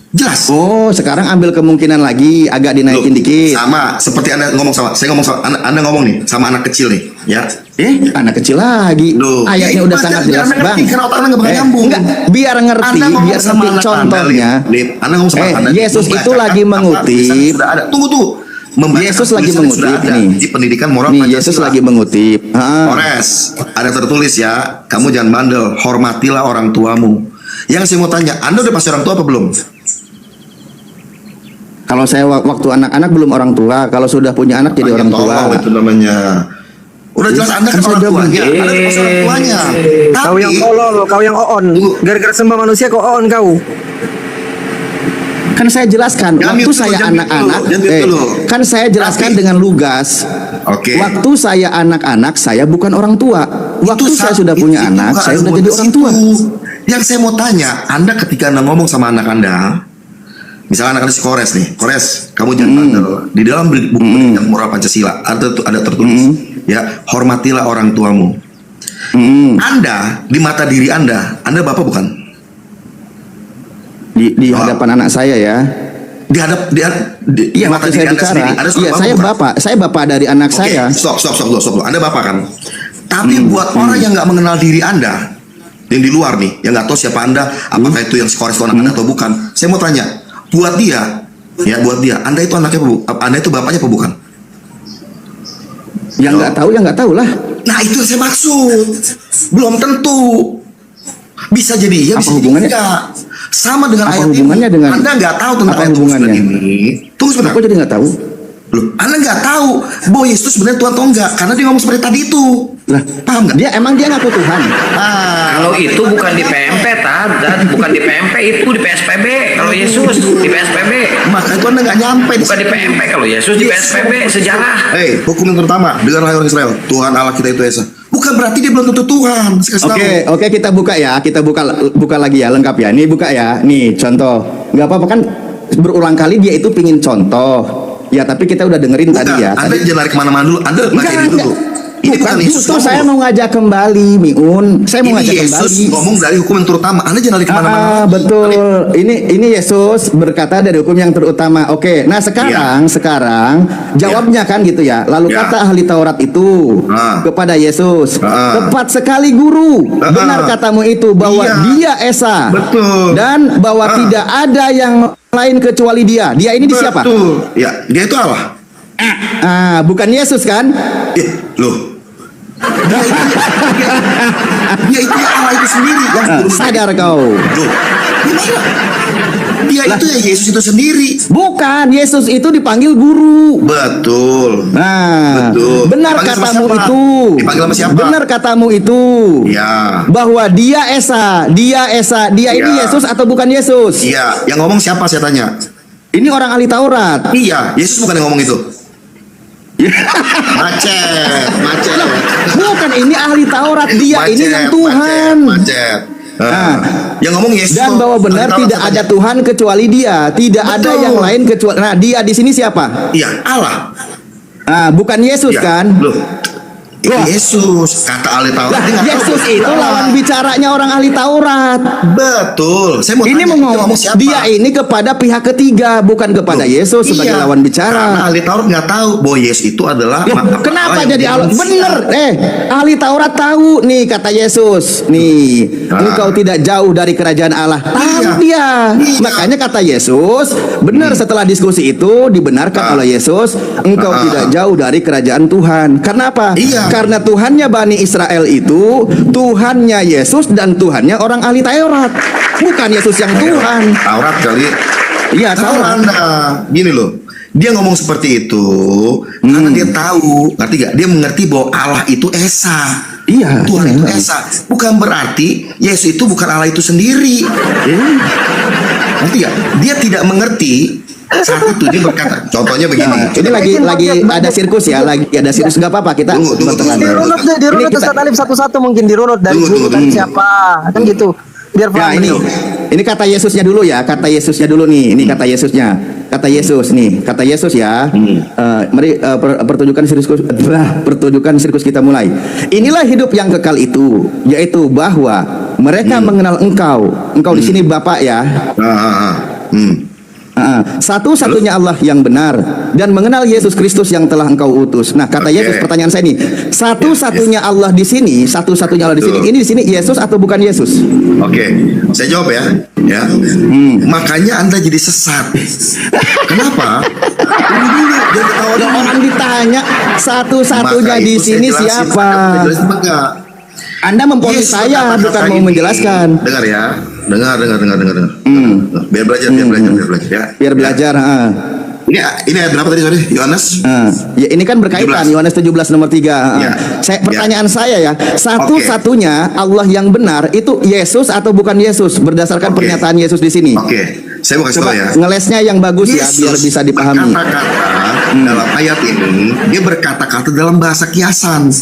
Jelas. Oh, sekarang ambil kemungkinan lagi agak dinaikin Loh, dikit. sama seperti Anda ngomong sama saya ngomong sama Anda ngomong nih sama anak kecil nih, ya. Anak kecil lagi. Loh, Ayatnya ya, udah itu sangat aja, jelas, biar Bang. ngerti, karena otak Anda nggak bakal nyambung. Enggak, biar ngerti, Anda ngomong biar sama ngerti anak contohnya. Anda, Lip. Anda ngomong sama Anda. Yesus itu membacakan lagi apa mengutip. tulisan sudah ada. Tunggu tuh. Membacakan Yesus lagi tulisan mengutip sudah ada nih. di pendidikan moral Nih, Pancasila. Yesus lagi mengutip. Kores, ada tertulis ya, kamu jangan bandel, hormatilah orang tuamu. Yang saya mau tanya, Anda udah pasti orang tua apa belum? Kalau saya waktu anak-anak belum orang tua, kalau sudah punya anak jadi orang tua. Tolong, itu namanya. Udah jelas Anda kan Kan saya orang udah tuanya, bilang, Anda pasti orang tuanya. Kau yang tolol, kau yang oon. Gara-gara sembah manusia kau oon kau. Kan saya jelaskan Jangan waktu mute saya dulu, jangan mute anak-anak, dulu, jangan mute dulu. kan saya jelaskan Tapi- dengan lugas. Oke. Waktu saya anak-anak, saya bukan orang tua. Waktu saya sudah punya anak, bukan saya sudah argumentasi jadi orang tua. itu. Yang saya mau tanya, Anda ketika Anda ngomong sama anak Anda, misalnya anak Anda si Kores nih, Kores, kamu jangan bandel. Di dalam buku pendidikan moral Pancasila ada tertulis, ya, hormatilah orang tuamu. Anda di mata diri Anda bapak bukan? Di hadapan anak saya ya. Di Iya, mata waktu diri saya Anda bicara, sendiri, Anda seorang iya bapak saya bukan? bapak, saya bapak dari anak Oke, saya. stop. Anda bapak kan? Tapi buat orang yang nggak mengenal diri Anda, yang di luar nih, yang nggak tahu siapa Anda, apakah itu yang Kores itu anak Anda atau bukan? Saya mau tanya, buat dia, Anda itu anaknya apa? Anda itu bapaknya apa bukan? Yang nggak tahu lah. Nah itu yang saya maksud. Belum tentu. Bisa jadi iya, Apa bisa jadi hubungannya? enggak. Sama dengan Apa ayat hubungannya ini. dengan- Anda nggak tahu tentang apa ayat hubungannya? ini. Tunggu sebentar. Aku jadi nggak tahu. Loh, Anda nggak tahu bahwa Yesus sebenarnya Tuhan atau enggak? Karena dia ngomong seperti tadi itu. Lah, Paham nggak? dia emang dia ngaku Tuhan. Kalau itu bukan di PMP, dan bukan di PMP, itu di PSPB. Kalau Yesus di PSPB, Maka itu Anda nggak nyampe di bukan di PMP. Kalau Yesus di PSPB, sejarah. Hei, hukum yang terutama, dengarlah orang Israel, Tuhan Allah kita itu Esa. Bukan berarti dia belum tentu Tuhan. Saya kasih tahu. Oke, kita buka ya. Kita buka lagi ya, lengkap ya. Nih buka ya. Nih contoh. Nggak apa-apa kan berulang kali dia itu pingin contoh. Ya, tapi kita udah dengerin Bukan, tadi ya. Anda jangan lari kemana-mana dulu. Anda baca ini dulu. Ini bukan Yesus Justru saya ngomong. mau ngajak kembali, Miun. Saya mau Ini ngajak Yesus kembali. ngomong dari hukum yang terutama. Anda jangan lari kemana-mana. Betul. Ini Yesus berkata dari hukum yang terutama. Oke. Nah, sekarang jawabnya kan gitu ya. Lalu Ya. kata ahli Taurat itu kepada Yesus, "Tepat sekali guru. Benar katamu itu bahwa Iya. dia Esa. Betul. Dan bahwa tidak ada yang lain kecuali dia. Dia ini di siapa? Betul. Ya, dia itu Allah. Bukan Yesus kan? Loh. Dia itu Allah itu sendiri yang Sadar kau. Loh, gimana? Dia itu ya Yesus itu sendiri. Bukan, Yesus itu dipanggil guru. Betul. Nah, Betul. benar Dipanggil sama katamu siapa? itu. Dipanggil sama siapa? Benar katamu itu. Ya. Bahwa dia Esa. Dia ini Ya. Yesus atau bukan Yesus? Iya, yang ngomong siapa saya tanya? Ini orang ahli Taurat. Iya, Yesus bukan yang ngomong itu. Macet. Bukan, ini ahli Taurat. Dia ini yang Tuhan. Macet. Yang ngomong Yesus. Dan bahwa benar Ahli Taurat tidak saya ada tanya. Tuhan kecuali dia. Tidak ada Betul. yang lain kecuali. Nah, dia di sini siapa? Iya, Allah. Bukan Yesus Iya. kan? Loh. Yesus kata ahli Taurat. Lah, Dia nggak tahu Yesus betul. itu lawan bicaranya orang ahli Taurat. Betul. Saya mau Ini tanya, ngomong siapa? dia ini kepada pihak ketiga, bukan kepada Loh, Yesus sebagai iya. lawan Karena bicara. ahli Taurat nggak tahu bahwa Yesus itu adalah Loh, kenapa yang jadi Allah? manusia. Bener, ahli Taurat tahu nih kata Yesus. Nih, engkau tidak jauh dari kerajaan Allah. Tahu dia. Iya. Makanya kata Yesus, benar setelah diskusi itu dibenarkan oleh Yesus, engkau tidak jauh dari kerajaan Tuhan. Karena apa? Iya. Karena Tuhannya Bani Israel itu Tuhannya Yesus dan Tuhannya orang ahli Taurat. Bukan Yesus yang Tuhan. Taurat kali. Iya, Tahu Taurat. Anda. Gini loh. Dia ngomong seperti itu karena dia tahu, ngerti gak? Dia mengerti bahwa Allah itu esa. Iya. Tuhan itu esa. Bukan berarti Yesus itu bukan Allah itu sendiri. Ngerti gak? Dia tidak mengerti saat itu dia berkata. Contohnya begini. Ini lagi ada sirkus ya, lagi ada sirkus, nggak apa-apa kita. Tunggu. Dirunut Ustaz Alif satu-satu mungkin dirunut dari Tunggu. dulu tadi siapa kan gitu. Biar Ya paham beliau. ini kata Yesusnya dulu ya, kata Yesusnya dulu nih, ini kata Yesusnya, kata Yesus nih, kata Yesus ya. Mari pertunjukan sirkus kita mulai. Inilah hidup yang kekal itu, yaitu bahwa mereka mengenal engkau di sini Bapak ya. Satu-satunya Allah yang benar dan mengenal Yesus Kristus yang telah engkau utus. Nah, kata Yesus, pertanyaan saya nih, satu-satunya Allah di sini, satu-satunya Allah di sini, ini di sini Yesus atau bukan Yesus? Oke, saya jawab ya. Makanya Anda jadi sesat. Kenapa? Ini dulu, jangan ketawa dulu. Orang ditanya satu-satunya Maka di itu sini saya jelasin, siapa? Anda jelasin apa enggak? Anda memponis Yesus saya, kata-kata bukan mau ini. menjelaskan. Dengar ya, dengar. Biar belajar ya. Biar belajar. Ini ayat berapa tadi, sorry? Yohanes? Ya ini kan berkaitan 17. Yohanes 17 nomor 3. Ya. Pertanyaan saya ya, satu-satunya Allah yang benar itu Yesus atau bukan Yesus berdasarkan pernyataan Yesus di sini. Oke, saya mau kasih Coba tahu ya. ngelesnya yang bagus ya biar bisa dipahami. Berkata-kata dalam ayat ini, dia berkata-kata dalam bahasa kiasan.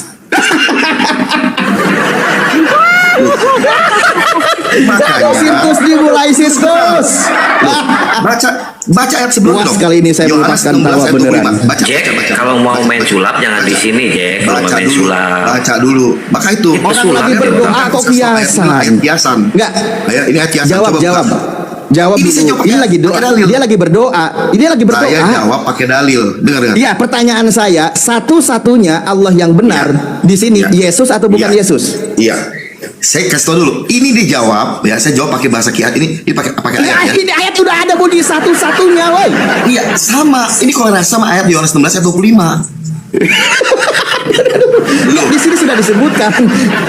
Makanya Sirkus dimulai sirkus. baca ayat sebelumnya Puas dong. kali ini saya Yohanes melepaskan 16 tawa ayat beneran. 25. Baca. Jack, kalau mau main sulap jangan di sini, Jack. Kalau mau main sulap. Baca dulu. Maka itu Orang lagi berdoa kok kiasan. Ayat kiasan. Enggak. Ini ayat kiasan. Jawab, Coba buka. jawab. Jawab Ini saya dulu. jawab Ini pakai- lagi doa. pakai dalil. Dia lagi berdoa. Ini lagi berdoa. Saya jawab pakai dalil. Dengar. Iya, pertanyaan saya, satu-satunya Allah yang benar di sini Iya. Yesus atau bukan Iya. Yesus? Iya. Saya kasih tau dulu. Ini dijawab ya. Saya jawab pakai bahasa kiat. Ini pakai ayat ya. Ini ayat udah ada Budi, satu-satunya, woi. Iya, sama. Ini korelasi sama ayat Yohanes 16 ayat 25. Di sini sudah disebutkan.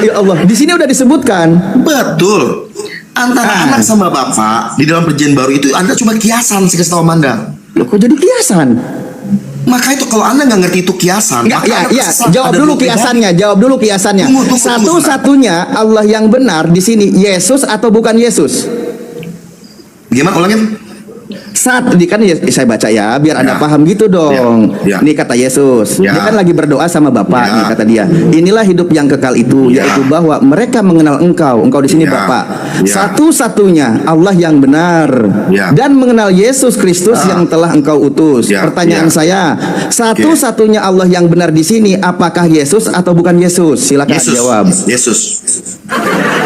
Ya Allah, di sini udah disebutkan. Betul. Antara anak sama bapak di dalam perjanjian baru itu Anda cuma kiasan, saya kasih tahu Anda. Loh, kok jadi kiasan? Maka itu kalau Anda nggak ngerti itu kiasan, Enggak, maka ya, Anda ya. tersesat. Jawab Ada dulu dua pribadi. kiasannya, jawab dulu kiasannya. Tunggu, Satu-satunya Allah yang benar di sini Yesus atau bukan Yesus? Gimana ulangin? Kan saya baca ya, biar Anda Ya. paham gitu dong. Ya. Ini kata Yesus. Ya. Dia kan lagi berdoa sama Bapa Ya. nih, kata dia. Inilah hidup yang kekal itu, Ya. yaitu bahwa mereka mengenal Engkau di sini Ya. Bapa. Ya. Satu-satunya Allah yang benar Ya. dan mengenal Yesus Kristus Ya. yang telah Engkau utus. Ya. Pertanyaan Ya. saya, satu-satunya Allah yang benar di sini apakah Yesus atau bukan Yesus? Silakan Yesus. jawab. Yesus.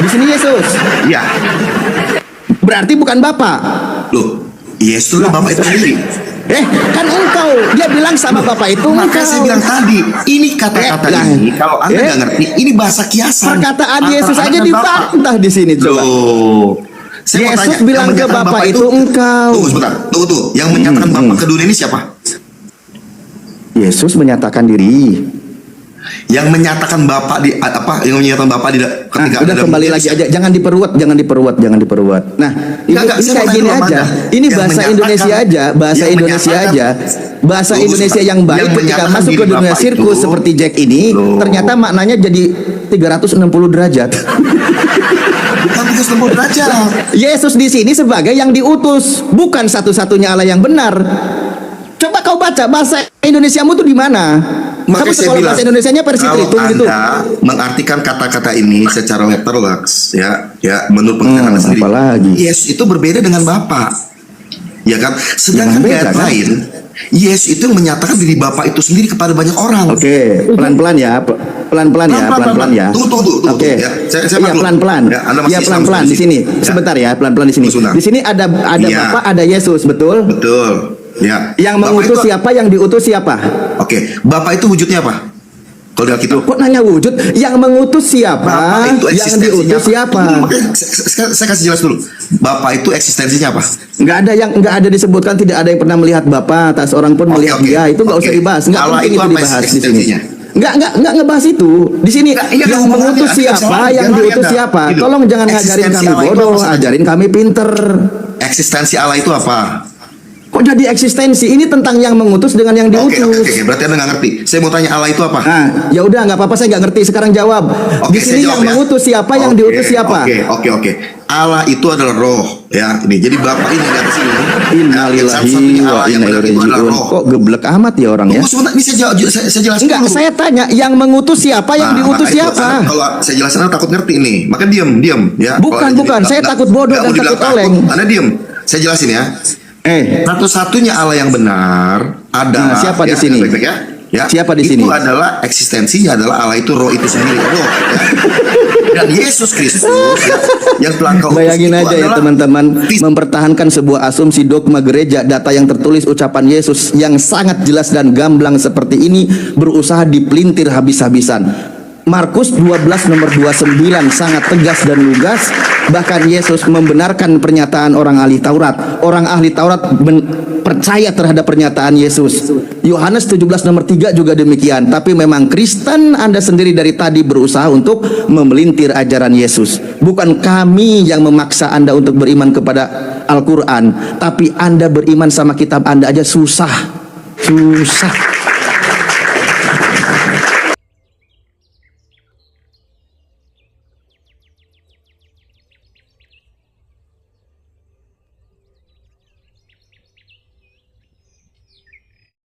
Di sini Yesus. Iya. Berarti bukan Bapa. Loh, Yesus adalah Bapak itu sendiri. Kan engkau. Dia bilang sama Bapak itu Maka engkau. saya bilang tadi, ini kata-kata ini kalau Anda nggak ngerti, ini bahasa kiasan. Perkataan Antara Yesus aja anak dan bapak. dibantah di sini coba. Loh. Saya mau Yesus tanya, bilang yang ke menyatakan Bapak itu engkau. Tunggu sebentar, tunggu. Yang menyatakan Bapak ke dunia ini siapa? Yesus menyatakan diri. Yang menyatakan Bapak di apa? Yang menyatakan Bapak di ketika Udah ada kembali dunia lagi siapa? aja, jangan diperbuat. Nah, ini Enggak, saya kayak mau gini tanya sama aja. Anda. Ini Yang bahasa menyatakan- Indonesia aja, bahasa yang Indonesia menyatakan- aja. Bahasa Tunggu Indonesia sebentar. yang baik Yang ketika menyatakan masuk ke diri dunia Bapak sirkus itu- seperti Jack ini, Loh. ternyata maknanya jadi 360 derajat. Bukan 360 derajat. Yesus di sini sebagai yang diutus, bukan satu-satunya Allah yang benar. Coba kau baca bahasa Indonesiamu tuh di mana? Maka Kamu saya sekolah bilang, bahasa Indonesianya versi kalau Tritung gitu. Anda mengartikan kata-kata ini secara letterlux, ya menurut pengertian Anda sendiri, apalagi? Yesus itu berbeda dengan Bapa, ya kan? Sedangkan Yang di beda, ayat kan? lain, Yesus itu menyatakan diri Bapa itu sendiri kepada banyak orang. Oke, pelan-pelan ya, pelan-pelan ya, pelan-pelan ya. Tunggu, Oke, ya. Saya iya maklum. pelan-pelan. Ya, Anda masih Iya Islam pelan-pelan di sini. Ya. Sebentar ya, pelan-pelan di sini. Tunggu sebentar. Di sini ada Iya. Bapak, ada Yesus, betul? Betul. Ya. Yang Bapak mengutus itu- siapa? Yang diutus siapa? Oke, Bapak itu wujudnya apa? Kalau dalam kita Kok nanya wujud? Yang mengutus siapa? Bapak itu Yang eksistensinya diutus apa? siapa? Tunggu, makanya saya kasih jelas dulu. Bapak itu eksistensinya apa? Nggak ada disebutkan, tidak ada yang pernah melihat Bapak, tak seorang pun Oke, melihat oke. dia. Itu nggak usah Oke. dibahas. Nggak Allah penting itu itu apa dibahas di sini. eksistensinya? Nggak ngebahas itu. Di sini Nggak, iya, yang hubungannya. mengutus Ada siapa, kesalahan. yang Jangan diutus ada. siapa. Gitu. Tolong jangan ngajarin Eksistensi kami Allah itu bodoh, apa saja? ajarin kami pinter. Eksistensi Allah itu apa? Kok Kok jadi eksistensi? Ini tentang yang mengutus dengan yang Oke, diutus. oke, oke. Berarti Anda nggak ngerti. Saya mau tanya Allah itu apa? Nah, ya udah nggak apa-apa, saya nggak ngerti. Sekarang jawab. Oke, Di sini saya jawab yang ya. mengutus siapa, yang Oke, diutus siapa? Oke. Allah itu adalah roh, ya. Ini jadi Bapak ini di atas ini. Innalillahi Satu-satunya wa Allah yang inna benar ilaihi itu adalah raji'un. roh. Kok geblek amat ya orang ya? Tunggu sebentar, ini saya jelaskan Enggak, dulu. saya tanya yang mengutus siapa, yang diutus maka itu, siapa? Kalau saya jelasin Anda takut ngerti nih, maka diam ya. Bukan, Kalau jadi- bukan. Saya takut bodoh nggak dan mau dibilang takut oleng. Anda diam. Saya jelasin ya. Satu-satunya Allah yang benar adalah Nah, siapa di ya, sini? baik-baik ya. Ya, Siapa di itu sini? adalah eksistensinya adalah Allah itu roh itu sendiri roh. Ya. Dan Yesus Kristus ya, yang telah kau utus Bayangin itu aja ya adalah teman-teman, mempertahankan sebuah asumsi dogma gereja, data yang tertulis ucapan Yesus yang sangat jelas dan gamblang seperti ini berusaha dipelintir habis-habisan. Markus 12 nomor 29 sangat tegas dan lugas. Bahkan Yesus membenarkan pernyataan orang ahli Taurat. Orang ahli Taurat percaya terhadap pernyataan Yesus. Yohanes 17 nomor 3 juga demikian. Tapi memang Kristen Anda sendiri dari tadi berusaha untuk memelintir ajaran Yesus. Bukan kami yang memaksa Anda untuk beriman kepada Al-Quran, tapi Anda beriman sama kitab Anda aja susah.